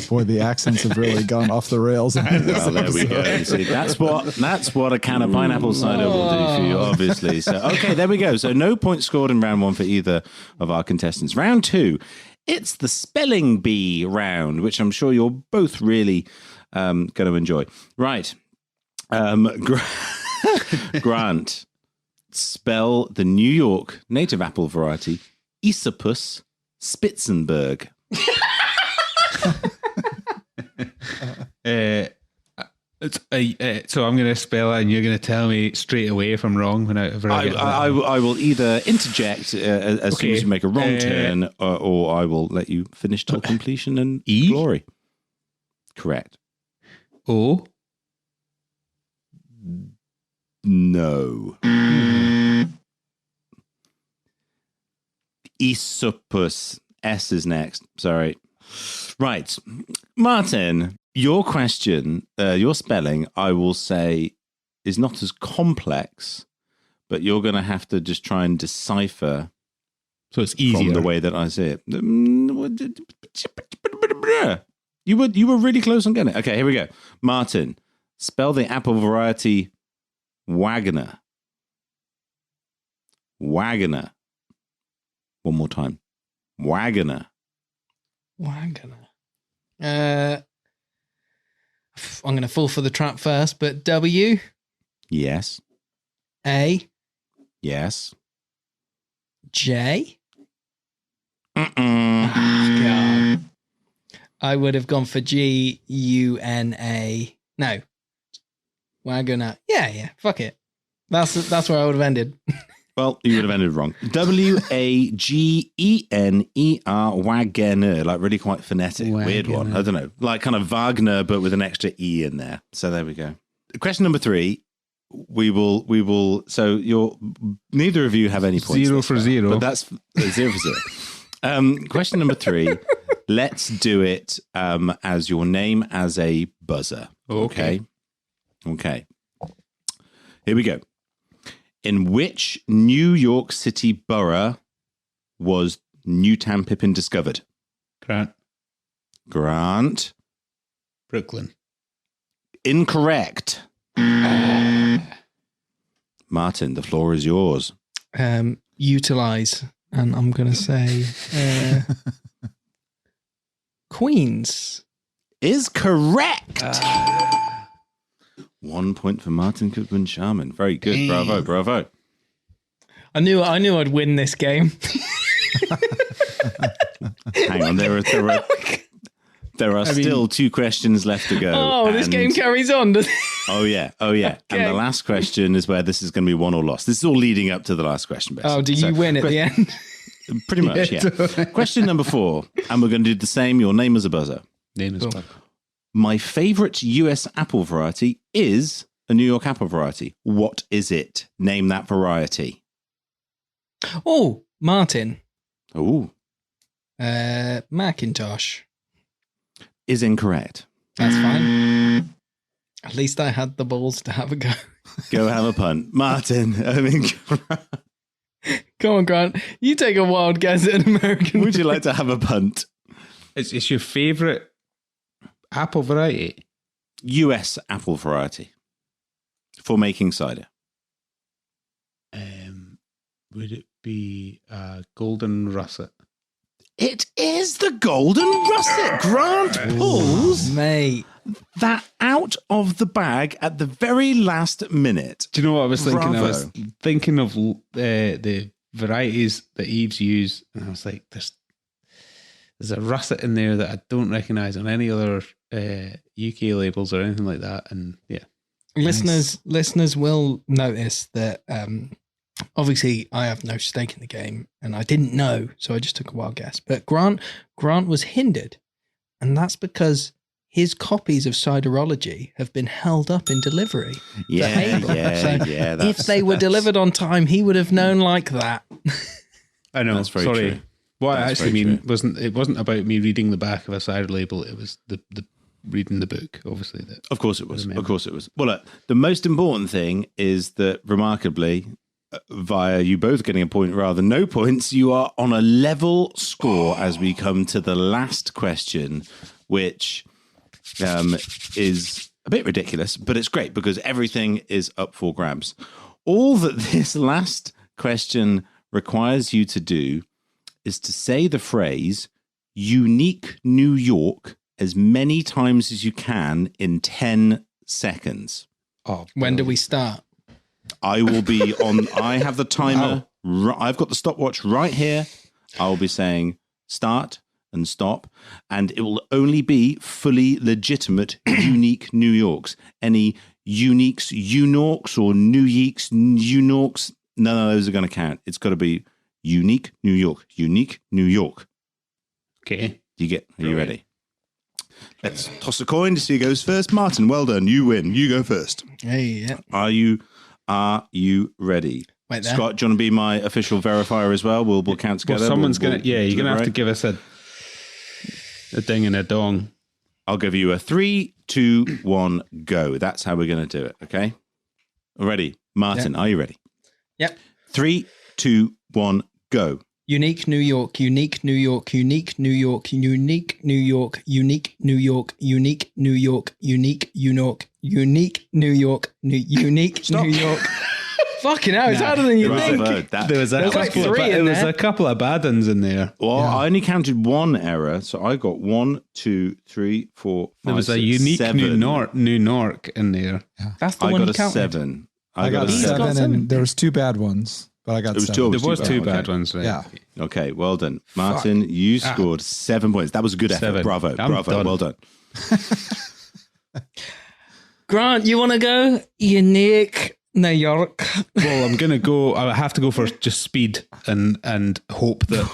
S4: Boy, the accents have really gone off the rails.
S2: Well, there we go. See, that's what a can of pineapple cider will do for you, obviously. So, okay, there we go. So no points scored in round 1 for either of our contestants. Round 2, it's the spelling bee round, which I'm sure you're both really going to enjoy. Right. Grant, spell the New York native apple variety Esopus Spitzenberg.
S3: So I'm going to spell it and you're going to tell me straight away if I'm wrong. Whenever I
S2: will either interject as soon as you make a wrong turn, or I will let you finish till completion and glory. Correct.
S3: O?
S2: No. Esopus. S is next. Sorry. Right. Martin, your question, your spelling, I will say, is not as complex, but you're going to have to just try and decipher.
S3: So it's easier.
S2: From the way that I see it. You were really close on getting it. Okay, here we go. Martin, spell the apple variety Wagner. Wagner. One more time. Wagner.
S6: Wagner. I'm going to fall for the trap first, but W.
S2: Yes.
S6: A.
S2: Yes.
S6: J. Oh, God. I would have gone for Guna. No. Wagner. Yeah. Fuck it. That's where I would have ended.
S2: Well, you would have ended wrong. Wagener, Wagener, like really quite phonetic, weird one. I don't know, like kind of Wagner, but with an extra E in there. So there we go. Question number 3. We will. So neither of you have any points.
S3: 0 for 0.
S2: But that's 0 for 0. Question number 3. Let's do it as your name as a buzzer. Okay. Here we go. In which New York City borough was Newtown Pippin discovered? Grant.
S3: Brooklyn.
S2: Incorrect. Martin, the floor is yours.
S6: Utilize. And I'm going to say Queens.
S2: Is correct. 1 point for Martin Cookman-Sharman. Very good. Dang. Bravo.
S6: I knew I'd win this game.
S2: Hang on, there are still 2 questions left to go.
S6: Oh, this game carries on.
S2: Oh yeah. Okay. And the last question is where this is going to be won or lost. This is all leading up to the last question, basically.
S6: Oh, do you win at the end?
S2: Pretty much, yeah. Question number 4, and we're going to do the same. Your name as a buzzer.
S3: Buzzer.
S2: My favorite US apple variety is a New York apple variety. What is it? Name that variety.
S6: Oh, Martin.
S2: Oh.
S6: Macintosh.
S2: Is incorrect.
S6: That's fine. At least I had the balls to have a go.
S2: Go have a punt. Martin.
S6: Come on, Grant. You take a wild guess at an American.
S2: Would you like to have a punt?
S3: It's your favourite apple variety?
S2: US apple variety for making cider.
S3: Would it be golden russet?
S2: It is the golden russet. Grant pulls that out of the bag at the very last minute.
S3: Do you know what I was thinking?
S2: Bravo.
S3: I was thinking of the varieties that Eve's use, and I was like, there's a russet in there that I don't recognise on any other UK labels or anything like that. And yeah,
S6: listeners will notice that obviously I have no stake in the game, and I didn't know, so I just took a wild guess. But Grant was hindered, and that's because his copies of Ciderology have been held up in delivery.
S2: Yeah.
S6: If they were delivered on time, he would have known like that.
S3: I know.
S2: That's very
S3: Sorry.
S2: true.
S3: What I actually mean wasn't about me reading the back of a cider label. It was the reading the book, obviously. Of course it was. Well, look, the most important thing is that, remarkably, via you both getting a point rather than no points, you are on a level score as we come to the last question, which is a bit ridiculous, but it's great because everything is up for grabs. All that this last question requires you to do is to say the phrase unique New York as many times as you can in 10 seconds.
S6: When do we start?
S2: I will be on, I have the timer, I've got the stopwatch right here. I will be saying start and stop, and it will only be fully legitimate unique New Yorks. Any uniques, Unorks or New-Yeeks, Unorks, none of those are going to count. It's got to be unique New York. Unique New York.
S3: Okay.
S2: Are you ready? Let's toss a coin to see who goes first. Martin, well done. You win. You go first.
S6: Hey, yeah.
S2: Are you ready?
S6: Wait there.
S2: Scott, do you want to be my official verifier as well? We'll count together.
S3: Well, someone's you're going to have to give us a ding and a dong.
S2: I'll give you a 3, 2, 1, go. That's how we're going to do it. Okay. Ready? Martin, Are you ready?
S6: Yep.
S2: 3, 2, 1, go.
S6: Unique New York, unique New York, unique New York, unique New York, unique New York, unique New York, unique New York, unique New York, unique New York. Fucking hell, it's harder than you think.
S3: There was a couple of bad ones in there.
S2: Well, I only counted one error, so I got 1, 2, 3, 4, 5,
S3: There was
S2: 6,
S3: a unique
S2: 7.
S3: New Nork in there.
S6: Yeah. That's the
S2: I
S6: one
S2: got
S6: you
S2: a
S6: counted.
S2: 7.
S4: I got a 7, and there was 2 bad ones, but I got 7.
S3: There was two bad ones, right?
S4: Yeah.
S2: Okay, well done. Martin, you scored 7 points. That was a good effort.
S3: 7.
S2: Bravo.
S3: Done.
S2: Well done.
S6: Grant, you want to go? Unique New York.
S3: Well, I have to go for just speed and hope that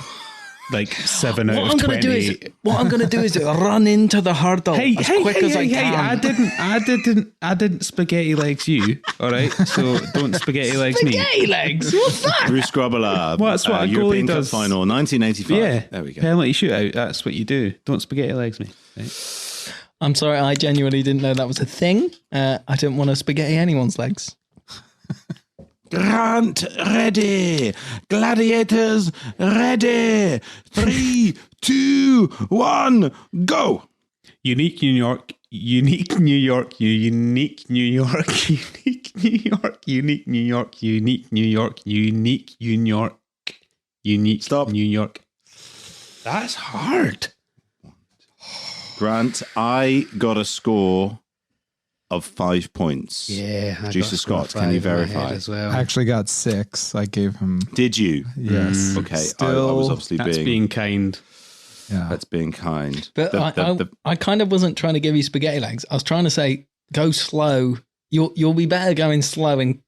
S3: like 7 out of 20.
S6: What I'm going to do is run into the hurdle as quick as I can.
S3: I didn't spaghetti legs you, all right? So don't spaghetti legs me.
S6: Spaghetti legs? What's that?
S2: Bruce Grobbelaar.
S3: Well, that's what a
S2: European
S3: goalie
S2: Cup
S3: does.
S2: final, 1985.
S3: Yeah,
S2: There we go.
S3: penalty shootout. That's what you do. Don't spaghetti legs me. Right?
S6: I'm sorry, I genuinely didn't know that was a thing. I didn't want to spaghetti anyone's legs.
S2: Grant, ready. Gladiators, ready. 3, 2, 1, go.
S3: Unique New York, unique New York, unique New York, unique New York, unique New York, unique New York, unique New York, unique
S2: Stop.
S3: New York. That's hard.
S2: Grant, I got a score of 5 points.
S3: Yeah.
S2: Producer Scott, can you verify?
S3: as well?
S4: I actually got 6. I gave him.
S2: Did you?
S4: Yes.
S2: Okay, I
S4: Still,
S2: was obviously
S3: That's being kind.
S4: yeah.
S2: That's being kind.
S6: But I kind of wasn't trying to give you spaghetti legs. I was trying to say, go slow. You'll be better going slow and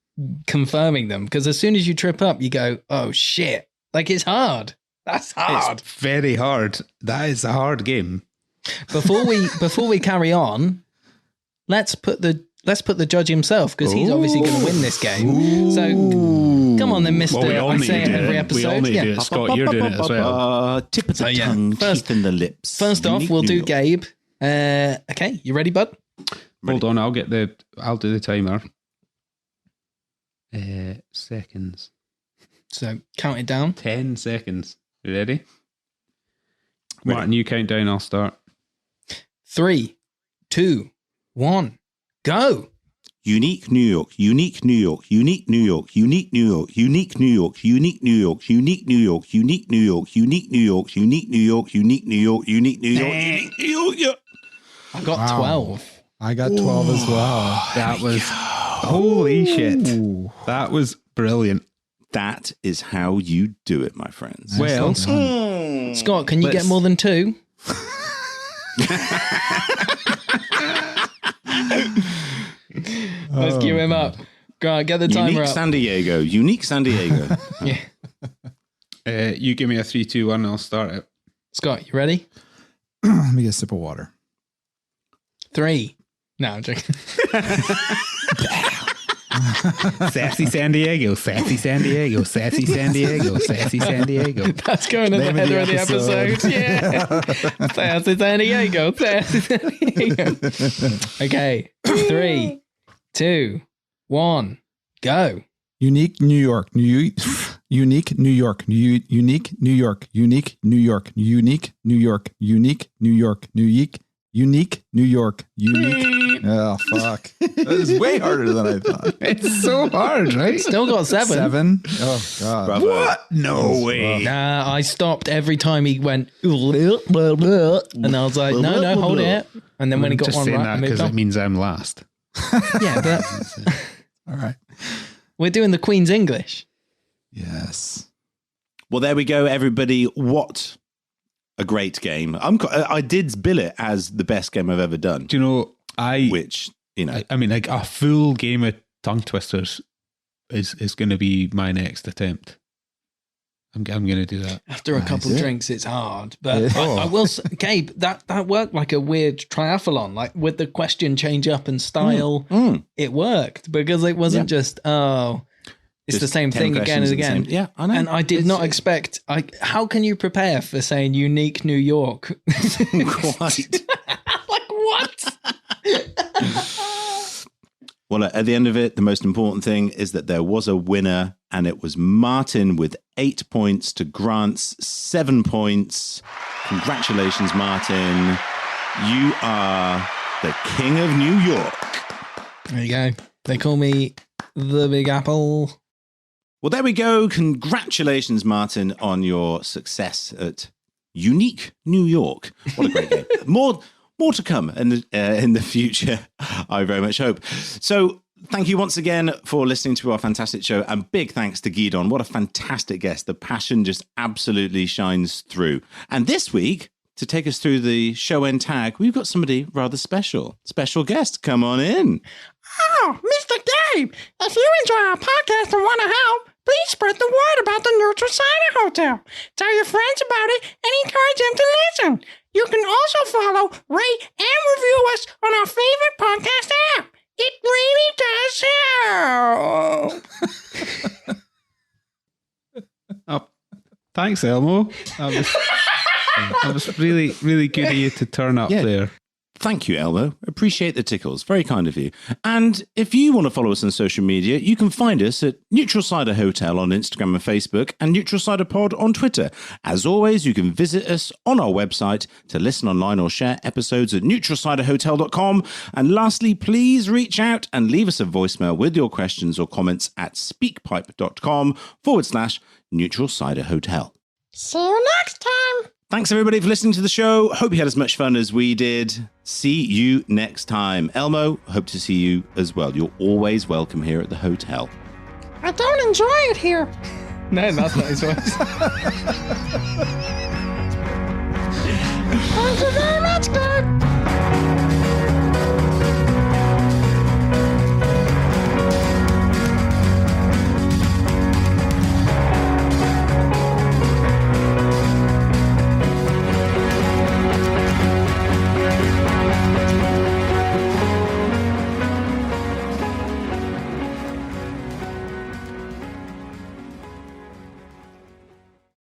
S6: confirming them. Because as soon as you trip up, you go, oh shit. Like it's hard. That's hard.
S3: It's very hard. That is a hard game.
S6: Before we carry on, let's put the judge himself, because he's obviously going to win this game. So come on then, Mister.
S3: Well,
S6: I say it every
S3: We all
S6: episode.
S3: need to do it. Scott, you're doing it as well.
S2: Tip of the
S6: yeah.
S2: tongue,
S6: First-
S2: teeth in the lips.
S6: First off,
S2: Unique
S6: we'll
S2: New
S6: do
S2: York.
S6: Gabe. Okay, you ready, bud?
S3: Hold on, I'll do the timer. Seconds.
S6: So count it down.
S3: 10 seconds. You ready? Martin, you count down, I'll start.
S6: 3, 2, 1, go.
S2: Unique New York, unique New York, unique New York, unique New York, unique New York, unique New York, unique New York, unique New York, unique New York, unique New York, unique New York, unique New York, unique New York.
S6: I got
S4: Wow.
S6: 12.
S4: I got 12 as well.
S3: That was holy shit. That was brilliant.
S2: That is how you do it, my friends.
S3: Well,
S6: Scott, can you get more than 2? Let's cue him up. Go on, get the timer
S2: Unique
S6: up.
S2: San Diego, unique San Diego.
S6: Yeah.
S3: you give me a 3, 2, 1, I'll start it.
S6: Scott, you ready?
S4: Let me get a sip of water.
S6: 3. No, I'm joking.
S3: Sassy San Diego, sassy San Diego, sassy San Diego, sassy San Diego.
S6: That's going at the
S4: Name of
S6: header
S4: the
S6: of the episode. Yeah. Sassy San Diego. Sassy San Diego. Okay. 3, 2, 1, go.
S4: Unique New York, unique New York, unique New York, unique New York, unique New York, unique New York, unique New York, unique. Oh fuck! That is way harder than I thought.
S3: It's so hard, right?
S6: Still got 7.
S4: 7? Oh god!
S2: Bravo.
S3: What? No way.
S6: Nah, I stopped every time he went, blah, blah, blah, and I was like, no, hold it. And then when he got
S3: Just
S6: one
S3: saying
S6: right,
S3: that
S6: I moved
S3: because it
S6: on.
S3: means I'm last.
S6: Yeah, but
S4: All right.
S6: we're doing the Queen's English.
S4: Yes.
S2: Well, there we go, everybody. What a great game. I did bill it as the best game I've ever done,
S3: Do you know,
S2: which, you know.
S3: I mean, like a full game of tongue twisters is going to be my next attempt. I'm going to do that.
S6: After a couple of
S4: it.
S6: drinks, it's hard. But
S4: Yeah.
S6: I will say, Gabe, that worked like a weird triathlon. Like with the question change up and style, it worked because it wasn't just, it's
S2: Just
S6: the same
S2: 10
S6: thing again and
S2: questions
S6: again.
S2: the same- yeah, I know.
S6: And I did not expect, how can you prepare for saying unique New York?
S2: Quite.
S6: Like what?
S2: Well, at the end of it, the most important thing is that there was a winner, and it was Martin with 8 points to Grant's 7 points. Congratulations, Martin. You are the king of New York.
S6: There you go. They call me the Big Apple.
S2: Well, there we go. Congratulations, Martin, on your success at Unique New York. What a great game. More to come in the future, I very much hope. So thank you once again for listening to our fantastic show, and big thanks to Gidon. What a fantastic guest. The passion just absolutely shines through. And this week, to take us through the show end tag, we've got somebody rather special. Special guest, come on in.
S1: Oh, Mr. Gabe. If you enjoy our podcast and want to help, please spread the word about the Neutral Cider Hotel. Tell your friends about it and encourage them to listen. You can also follow, rate, and review us on our favorite podcast app. It really does help.
S7: Oh, thanks, Elmo. That was really, really good of you to turn up there.
S2: Thank you, Elmo. Appreciate the tickles. Very kind of you. And if you want to follow us on social media, you can find us at Neutral Cider Hotel on Instagram and Facebook and Neutral Cider Pod on Twitter. As always, you can visit us on our website to listen online or share episodes at neutralciderhotel.com. And lastly, please reach out and leave us a voicemail with your questions or comments at speakpipe.com/Neutral Cider Hotel.
S1: See you next time.
S2: Thanks, everybody, for listening to the show. Hope you had as much fun as we did. See you next time. Elmo, hope to see you as well. You're always welcome here at the hotel.
S1: I don't enjoy it here.
S6: No, that's not his voice.
S1: Thank you very much, Gabe.